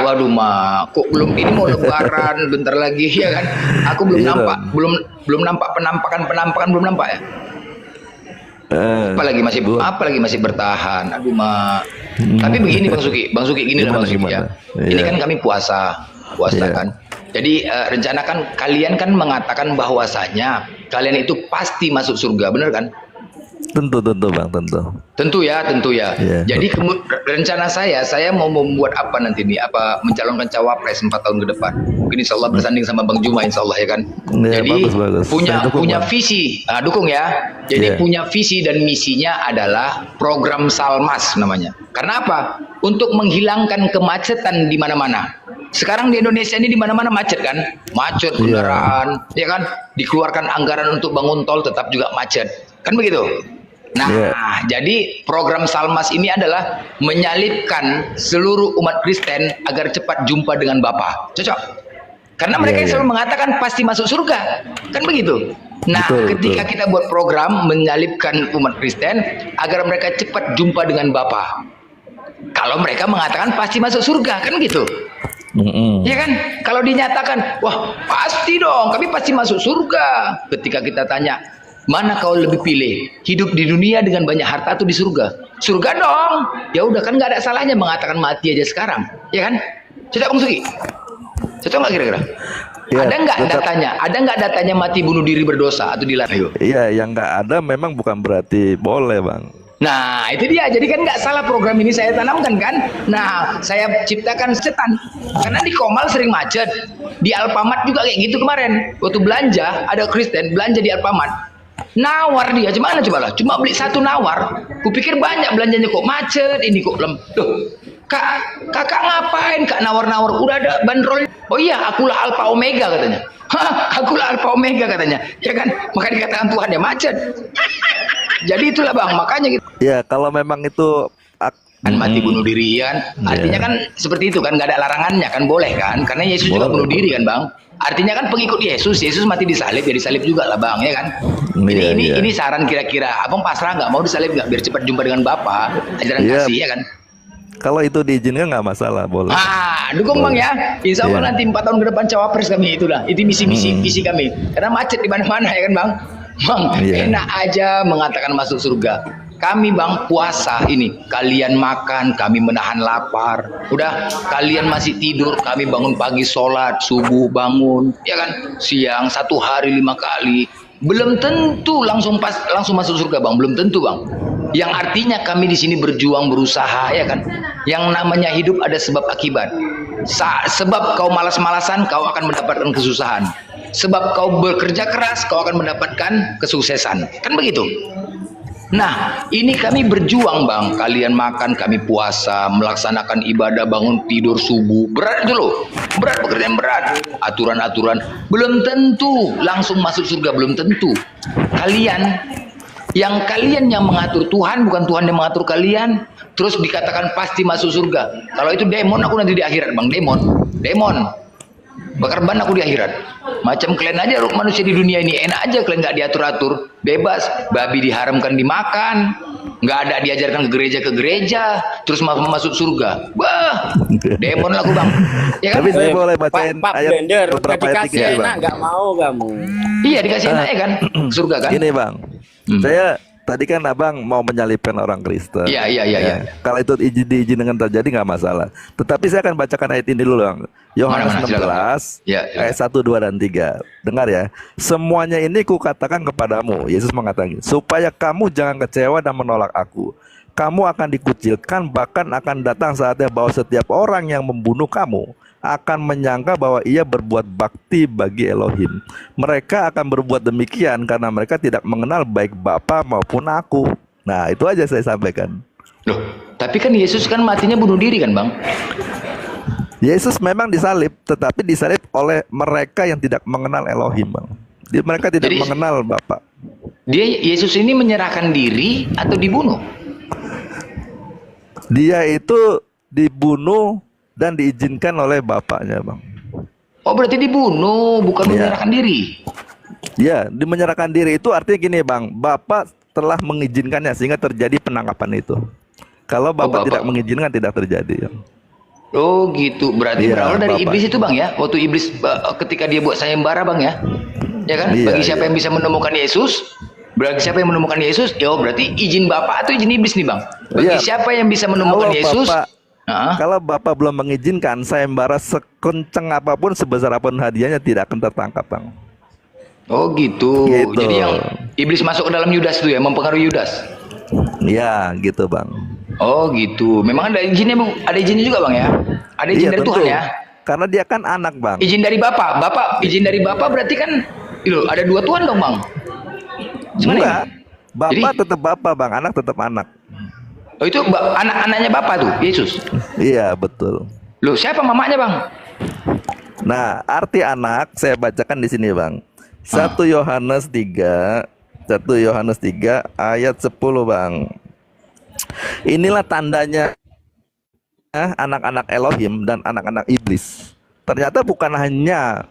Waduh mak, kok belum ini mau lebaran bentar lagi ya kan? Aku belum nampak, belum nampak penampakan belum nampak ya. Apalagi masih bertahan. Aduh mak. Tapi begini Bang Suki gini lah Bang Suki ya. Ini kan kami puasa kan. Jadi rencanakan kalian kan mengatakan bahwasanya kalian itu pasti masuk surga, benar kan? Tentu Bang, tentu. Tentu ya. Yeah. Jadi rencana saya mau membuat apa nanti nih? Mencalonkan cawapres 4 tahun ke depan. Mungkin insya Allah bersanding sama Bang Juma insya Allah ya kan. Yeah, jadi bagus. punya visi, dukung ya. Jadi punya visi dan misinya adalah program Salmas namanya. Karena apa? Untuk menghilangkan kemacetan di mana-mana. Sekarang di Indonesia ini di mana-mana macet kan? Macet kendaraan, ya kan? Dikeluarkan anggaran untuk bangun tol tetap juga macet. Kan begitu? Nah, jadi program Salmas ini adalah menyalibkan seluruh umat Kristen agar cepat jumpa dengan Bapa. Cocok? Karena mereka selalu mengatakan pasti masuk surga. Kan begitu? Nah, ketika kita buat program menyalibkan umat Kristen agar mereka cepat jumpa dengan Bapa. Kalau mereka mengatakan pasti masuk surga, kan gitu? Ya kan? Kalau dinyatakan, wah pasti dong, kami pasti masuk surga. Ketika kita tanya, mana kau lebih pilih? Hidup di dunia dengan banyak harta atau di surga? Surga dong. Ya udah kan nggak ada salahnya mengatakan mati aja sekarang, ya kan? Cocok Bang Suki? Cocok nggak kira-kira? Ya, ada nggak datanya mati bunuh diri berdosa atau dilarang? Iya, yang nggak ada memang bukan berarti boleh Bang. Nah itu dia, jadi kan nggak salah program ini saya tanamkan kan. Nah saya ciptakan setan karena di Komal sering macet, di Alfamart juga kayak gitu kemarin. Waktu belanja ada Kristen belanja di Alfamart, nawar dia gimana coba lah, cuma beli 1 nawar. Kupikir banyak belanjanya kok macet ini kok lem. Loh, kakak ngapain kak nawar-nawar? Udah ada bandrol. Oh iya, akulah Alfa Omega katanya. Akulah Alfa Omega katanya, ya kan? Maka dikatakan Tuhan ya macet. Jadi itulah Bang, makanya gitu. Ya kalau memang itu mati bunuh diri kan, artinya kan seperti itu kan, nggak ada larangannya kan, boleh kan? Karena Yesus juga bunuh diri kan Bang. Artinya kan pengikut Yesus mati disalib ya disalib juga lah Bang, ya kan? Ini saran kira-kira, Abang pasrah nggak mau disalib nggak biar cepat jumpa dengan Bapa, ajaran kasih ya kan? Kalau itu diizinkan nggak masalah, boleh. Dukung Bang ya. Insya Allah Iya. nanti 4 tahun ke depan cawapres kami itulah. Itu misi kami. Karena macet di mana-mana ya kan Bang. Bang, Iya. enak aja mengatakan masuk surga. Kami Bang puasa ini, kalian makan, kami menahan lapar. Udah, kalian masih tidur, kami bangun pagi sholat, subuh bangun, ya kan? Siang 1 hari 5 kali. Belum tentu langsung masuk surga Bang, belum tentu Bang. Yang artinya kami di sini berjuang, berusaha, ya kan? Yang namanya hidup ada sebab akibat. Sebab kau malas-malasan, kau akan mendapatkan kesusahan. Sebab kau bekerja keras, kau akan mendapatkan kesuksesan. Kan begitu? Nah, ini kami berjuang Bang. Kalian makan, kami puasa, melaksanakan ibadah, bangun tidur subuh. Berat itu loh. Berat, pekerjaan berat. Aturan-aturan. Belum tentu langsung masuk surga, belum tentu. Kalian yang mengatur Tuhan, bukan Tuhan yang mengatur kalian. Terus dikatakan pasti masuk surga. Kalau itu demon, aku nanti di akhirat Bang. Demon. Bakar ban aku di akhirat. Macam kalian aja manusia di dunia ini, enak aja kalian nggak diatur-atur, bebas. Babi diharamkan dimakan, nggak ada diajarkan ke gereja, terus masuk surga. Wah, demon lah aku Bang. Ya kan? Tapi saya boleh bacain Pak ayat Blender, udah beberapa ayat dikasih dikit, enak Bang. nggak mau kamu. Iya dikasih enak ya kan, surga kan? Gini Bang, saya tadi kan abang mau menyalibkan orang Kristen. Iya. Kalau itu diizinkan terjadi nggak masalah. Tetapi saya akan bacakan ayat ini dulu Bang. Yohanes Mana, 16 Ya. ayat 1, 2, dan 3. Dengar ya. Semuanya ini kukatakan kepadamu, Yesus mengatakan, supaya kamu jangan kecewa dan menolak aku. Kamu akan dikucilkan, bahkan akan datang saatnya bahwa setiap orang yang membunuh kamu akan menyangka bahwa ia berbuat bakti bagi Elohim. Mereka akan berbuat demikian karena mereka tidak mengenal baik Bapa maupun aku. Nah, itu aja saya sampaikan. Loh, tapi kan Yesus kan matinya bunuh diri kan Bang? Yesus memang disalib, tetapi disalib oleh mereka yang tidak mengenal Elohim, Bang. Mereka tidak mengenal Bapa. Yesus ini menyerahkan diri atau dibunuh? Dia itu dibunuh dan diizinkan oleh bapaknya, Bang. Oh, berarti dibunuh, bukan menyerahkan diri. Ya, menyerahkan diri itu artinya gini, Bang. Bapak telah mengizinkannya sehingga terjadi penangkapan itu. Kalau Bapak tidak mengizinkan, tidak terjadi. Ya. Oh gitu, berarti Iya, berawal dari Bapak. iblis itu Bang ya. Waktu iblis ketika dia buat sayembara Bang ya. Ya kan? Iya, Bagi siapa iya. yang bisa menemukan Yesus, bagi siapa yang menemukan Yesus, ya berarti izin Bapak atau izin iblis nih Bang. Bagi Iya. siapa yang bisa menemukan Kalau Yesus, kalau Bapak belum mengizinkan, sayembara sekencang apapun, sebesar apapun hadiahnya tidak akan tertangkap, Bang. oh gitu. Gitu. Jadi yang iblis masuk ke dalam Yudas itu ya, mempengaruhi Yudas. Ya, gitu, Bang. Oh gitu. Memang ada izinnya Bu, ada izinnya juga Bang ya. Ada izin Iya, dari tentu. Tuhan ya. Karena dia kan anak, Bang. Izin dari Bapak. Izin dari Bapak berarti kan loh, ada 2 Tuhan dong Bang. Gimana ya? Enggak. Bapak tetap Bapak, Bang. Anak tetap anak. Oh itu anak-anaknya Bapak tuh, Yesus. Iya, betul. Loh, siapa mamanya Bang? Nah, arti anak saya bacakan di sini, Bang. 1 Yohanes 3 ayat 10, Bang. Inilah tandanya anak-anak Elohim dan anak-anak iblis. Ternyata bukan hanya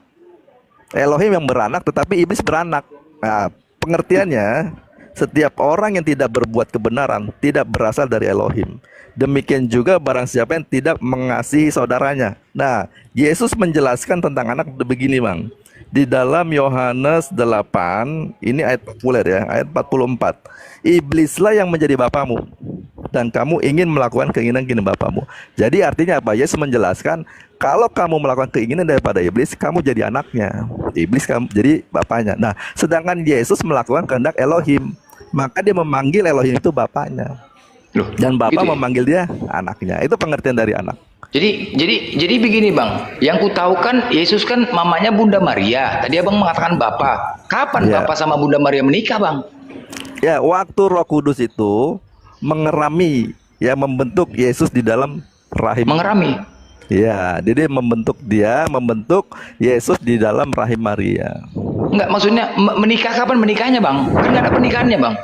Elohim yang beranak, tetapi iblis beranak. Nah, pengertiannya, setiap orang yang tidak berbuat kebenaran tidak berasal dari Elohim. Demikian juga barang siapa yang tidak mengasihi saudaranya. Nah, Yesus menjelaskan tentang anak begini, Bang. Di dalam Yohanes 8, ini ayat populer ya, ayat 44. Iblislah yang menjadi bapamu, dan kamu ingin melakukan keinginan bapamu. Jadi artinya apa? Yesus menjelaskan, kalau kamu melakukan keinginan daripada iblis, kamu jadi anaknya. Iblis kamu jadi bapaknya. Nah, sedangkan Yesus melakukan kehendak Elohim, maka dia memanggil Elohim itu bapaknya. Dan Bapa gitu ya? memanggil dia anaknya. Itu pengertian dari anak. Jadi begini Bang, yang ku tahu kan Yesus kan mamanya Bunda Maria. Tadi Abang mengatakan Bapak. Kapan Ya. Bapak sama Bunda Maria menikah Bang? Ya, waktu Roh Kudus itu mengerami, ya, membentuk Yesus di dalam rahim. Mengerami. Ya, jadi membentuk Yesus di dalam rahim Maria. Enggak, maksudnya menikah kapan menikahnya Bang? Kan nggak ada pernikahannya Bang.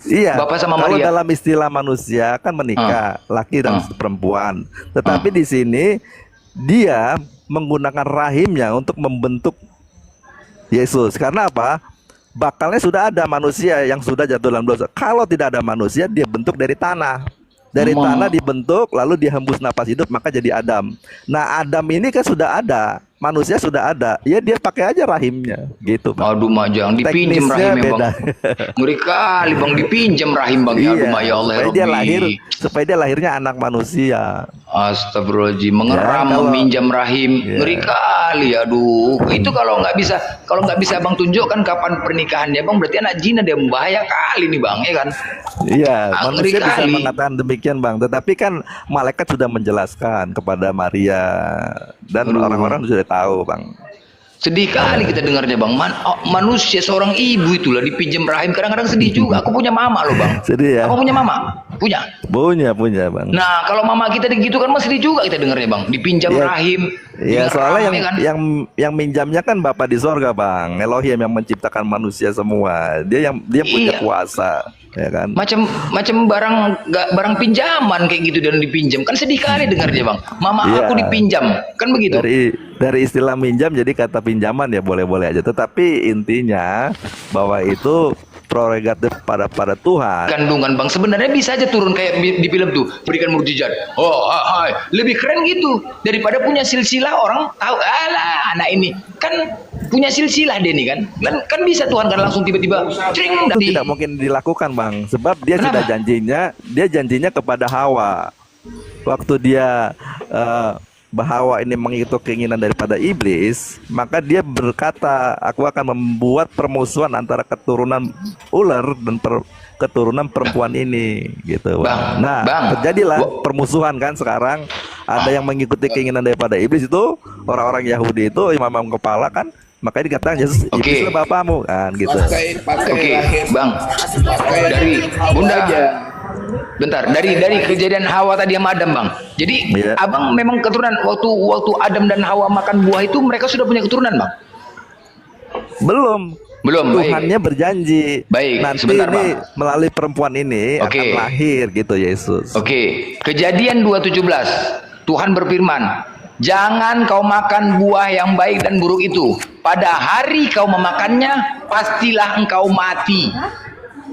Iya. Bapak sama Kalau Maria. dalam istilah manusia kan menikah, laki dan perempuan. Tetapi di sini dia menggunakan rahimnya untuk membentuk Yesus. Karena apa? Bakalnya sudah ada manusia yang sudah jatuh dalam dosa. Kalau tidak ada manusia, dia bentuk dari tanah. Dari tanah dibentuk, lalu dihembus napas hidup, maka jadi Adam. Nah, Adam ini kan sudah ada, manusia sudah ada. Ya dia pakai aja rahimnya, gitu Bang. Aduh Mak, jangan dipinjam rahimnya Bang. Ngeri kali Bang, dipinjam rahim Bang. Ya, aduh Mak, ya Allah, supaya dia lahir, supaya dia lahirnya anak manusia. Astagfirullahaladzim, mengeram, Ya, meminjam rahim, ngeri kali. Aduh, itu kalau nggak bisa Bang tunjukkan kapan pernikahannya Bang, berarti anak zina, dia bahaya kali nih Bang, ya kan? Iya, Ngeri manusia bisa kali. mengatakan demikian Bang. Tetapi kan malaikat sudah menjelaskan kepada Maria dan orang-orang sudah tahu Bang. Sedih kali kita dengarnya Bang. Manusia seorang ibu itulah dipinjam rahim, kadang-kadang sedih juga. Aku punya mama loh Bang. Sedih ya? Aku punya mama? Punya? Punya Bang. Nah, kalau mama kita gitu kan sedih juga kita dengarnya Bang. Dipinjam Ya. rahim. Ya soalnya rame, kan? yang minjamnya kan Bapa di sorga Bang, Elohim yang menciptakan manusia semua. Dia punya Iya. kuasa, ya kan? Macam barang pinjaman kayak gitu dan dipinjam. Kan sedih kali dengarnya Bang. Mama Iya. aku dipinjam. Kan begitu. Dari istilah minjam jadi kata pinjaman ya boleh-boleh aja. Tetapi intinya bahwa itu prerogatif pada Tuhan. Kandungan Bang, sebenarnya bisa aja turun kayak di film tuh, berikan mukjizat. Oh, hai, lebih keren gitu daripada punya silsilah. Orang tahu, alah anak ini kan punya silsilah dia nih kan bisa Tuhan kan langsung tiba-tiba cring. Itu tidak mungkin dilakukan Bang, sebab dia sudah janjinya kepada Hawa waktu dia Hawa ini mengikuti keinginan daripada iblis, maka dia berkata, aku akan membuat permusuhan antara keturunan ular dan keturunan perempuan ini, gitu Bang. Nah, terjadilah permusuhan kan sekarang. Ada yang mengikuti keinginan daripada iblis itu orang-orang Yahudi itu imam kepala kan, makanya dikatakan Yesus iblis bapakmu kan, gitu. Oke, Bang. Dari Bunda bentar, dari kejadian Hawa tadi sama Adam Bang. Jadi Abang memang keturunan waktu Adam dan Hawa makan buah itu mereka sudah punya keturunan Bang? Belum. Tuhannya berjanji. Baik, nanti sebentar, ini Bang. melalui perempuan ini akan lahir gitu Yesus. Oke. Kejadian 2:17. Tuhan berfirman, jangan kau makan buah yang baik dan buruk itu. Pada hari kau memakannya, pastilah engkau mati.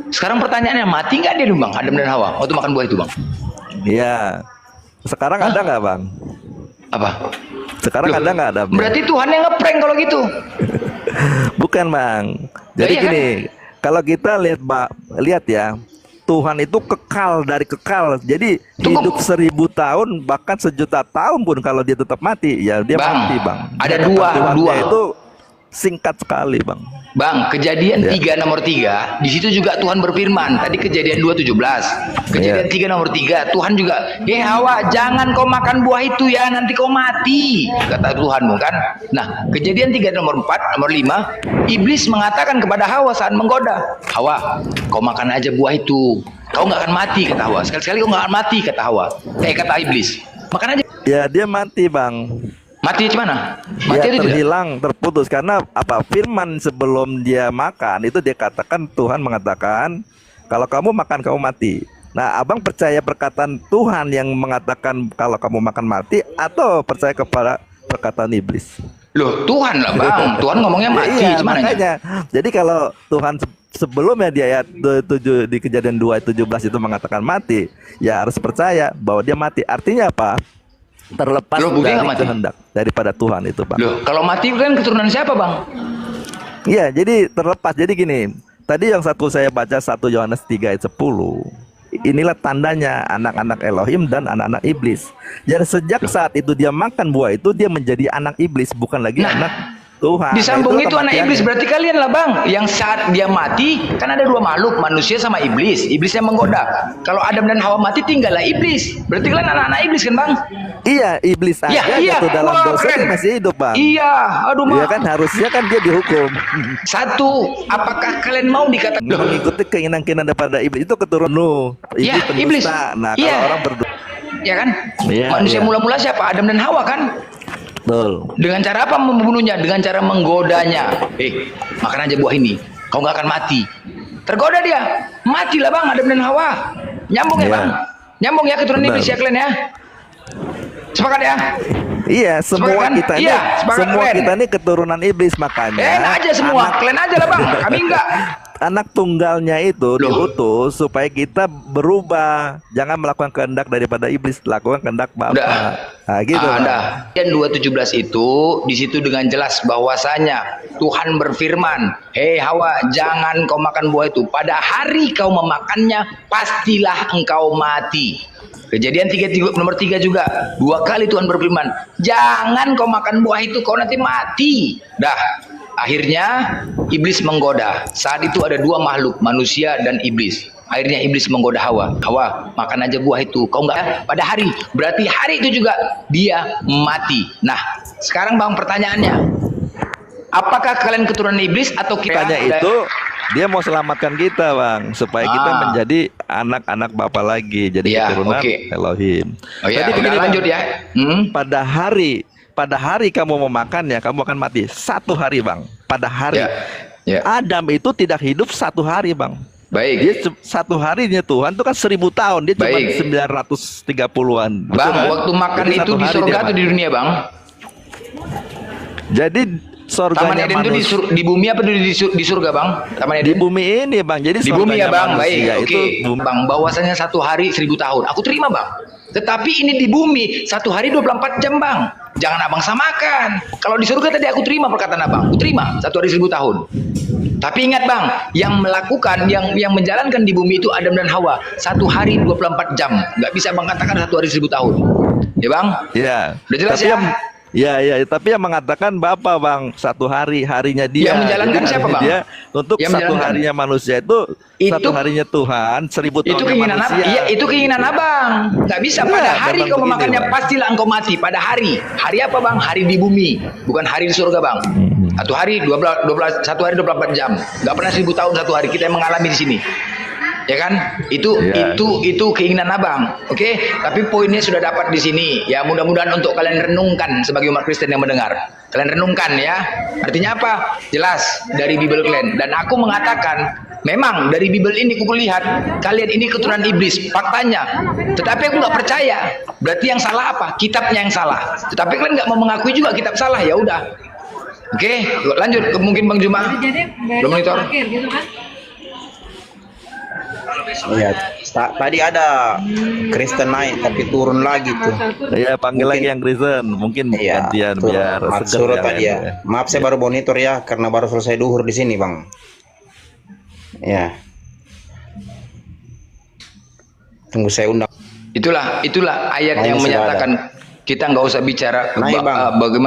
Sekarang pertanyaannya, mati nggak dia Bang, Adam dan Hawa waktu makan buah itu Bang? Iya. Sekarang ada nggak Bang? Apa? Sekarang ada nggak ada? Berarti Tuhan yang ngeprank kalau gitu. Bukan Bang. Jadi iya, gini, kalau kita lihat ya, Tuhan itu kekal dari kekal. Jadi hidup 1000 tahun bahkan 1.000.000 tahun pun kalau dia tetap mati, ya dia mati Bang. Ada Tuhannya dua. itu singkat sekali Bang. Bang, kejadian 3 nomor 3, di situ juga Tuhan berfirman. Tadi kejadian 2:17. Kejadian 3 nomor 3, Tuhan juga, Hawa, jangan kau makan buah itu ya, nanti kau mati, kata Tuhanmu kan. Nah, kejadian 3 nomor 4, nomor 5, iblis mengatakan kepada Hawa saat menggoda, Hawa, kau makan aja buah itu, kau nggak akan mati, kata Hawa. Sekali-sekali kau nggak akan mati, kata Hawa. Kata iblis, makan aja. Ya dia mati Bang. Mati di mana? Mati dia terhilang, terputus karena apa? Firman sebelum dia makan itu dia katakan, Tuhan mengatakan kalau kamu makan kamu mati. Nah, Abang percaya perkataan Tuhan yang mengatakan kalau kamu makan mati atau percaya kepada perkataan iblis? Loh, Tuhan lah Bang. Tuhan ngomongnya mati, iya, gimana? Makanya. Jadi kalau Tuhan sebelumnya di ayat 7 di kejadian 2:17 itu mengatakan mati, ya harus percaya bahwa dia mati. Artinya apa? Terlepas dari kehendak daripada Tuhan itu Bang. Loh, kalau mati kan keturunan siapa Bang? Iya, jadi terlepas. Jadi gini, tadi yang satu saya baca 1 Yohanes 3 ayat 10. Inilah tandanya anak-anak Elohim dan anak-anak iblis. Jadi sejak saat itu dia makan buah itu, dia menjadi anak iblis, bukan lagi anak Tuhan. Disambung itu anak iblis, berarti kalian lah Bang. Yang saat dia mati, kan ada 2 makhluk, manusia sama iblis. Iblis yang menggoda. Kalau Adam dan Hawa mati, tinggallah iblis. Berarti kalian anak-anak iblis kan Bang? Iya, iblis aja jatuh dalam dosa dia masih hidup Bang. Iya, aduh Iya kan, harusnya kan dia dihukum. Satu, apakah kalian mau dikatakan mengikuti keinginan-keinginan daripada iblis itu keturunan Nuh, iblis. Nah, kalau orang berdoa, ya kan? Manusia mula-mula siapa? Adam dan Hawa kan? Betul. Dengan cara apa membunuhnya? Dengan cara menggodanya. Makan aja buah ini, kau nggak akan mati. Tergoda dia, matilah Bang Adam dan Hawa. Nyambung ya Bang? Nyambung ya keturunan iblis ya kalian ya? Sepakat ya? Iya, semua kan? kita ini, semua kita ini keturunan iblis, makanya. Enak aja semua, kalian aja lah Bang, kami enggak. anak tunggalnya itu diutus supaya kita berubah, jangan melakukan kehendak daripada iblis, lakukan kehendak Bapa. Nah, gitu. Dan 2:17 itu di situ dengan jelas bahwasanya Tuhan berfirman, "Hei Hawa, jangan kau makan buah itu. Pada hari kau memakannya, pastilah engkau mati." Kejadian 3 nomor 3 juga 2 kali Tuhan berfirman, "Jangan kau makan buah itu, kau nanti mati." Dah. Akhirnya iblis menggoda. Saat itu ada 2 makhluk, manusia dan iblis. Akhirnya iblis menggoda Hawa. Hawa, makan aja buah itu. Kau enggak pada hari. Berarti hari itu juga dia mati. Nah, sekarang Bang pertanyaannya. Apakah kalian keturunan iblis atau kita? Itu dia mau selamatkan kita, Bang, supaya kita menjadi anak-anak Bapa lagi, jadi keturunan Elohim. Tadi begini, lanjut ya. Pada hari kamu memakannya, kamu akan mati. 1 hari, Bang. Pada hari. Adam itu tidak hidup 1 hari, Bang. Baik. Dia 1 harinya Tuhan itu kan 1000 tahun. Dia cuma 930-an. Bang, waktu makan jadi itu di surga atau di dunia, Bang? Jadi Taman Eden itu di bumi apa di surga, Bang? Taman Eden? Di bumi ini, Bang. Jadi di bumi ya, Bang. Baik. Oke. Bang, bahwasanya 1 hari 1000 tahun. Aku terima, Bang. Tetapi ini di bumi 1 hari 24 jam, Bang. Jangan Abang samakan. Kalau di surga tadi aku terima perkataan Abang. Aku terima 1 hari 1000 tahun. Tapi ingat, Bang, yang melakukan, yang menjalankan di bumi itu Adam dan Hawa. 1 hari 24 jam. Nggak bisa Bang katakan 1 hari 1000 tahun. Ya, Bang? Iya. Udah jelas ya? Tapi yang mengatakan Bapa, Bang, 1 harinya dia. Yang menjalankan siapa, Bang? Dia, untuk yang 1 harinya manusia itu 1 harinya Tuhan, 1000 tahun itu keinginan manusia. Iya, itu keinginan Abang. Nggak bisa pada hari kau memakannya, pastilah engkau mati. Pada hari. Hari apa, Bang? Hari di bumi, bukan hari di surga, Bang. 1 hari 24 jam. Nggak pernah 1000 tahun 1 hari. Kita yang mengalami di sini. Ya kan? Itu keinginan Abang. Oke? Tapi poinnya sudah dapat di sini. Ya, mudah-mudahan untuk kalian renungkan sebagai umat Kristen yang mendengar. Kalian renungkan ya. Artinya apa? Jelas dari Bible kalian. Dan aku mengatakan, memang dari Bible ini aku lihat kalian ini keturunan iblis, faktanya. Tetapi aku nggak percaya. Berarti yang salah apa? Kitabnya yang salah. Tetapi kalian nggak mau mengakui juga kitab salah, ya udah. Oke, lanjut. Mungkin Bang Juma. Belum monitor. Iya, tadi ada Kristen naik tapi turun lagi tuh. Iya, panggil lagi yang Kristen, mungkin gantian biar surut tadi ya. Maaf saya baru monitor ya karena baru selesai duhur di sini, Bang. Ya. Tunggu saya undang. Itulah ayat yang menyatakan kita nggak usah bicara bagaimana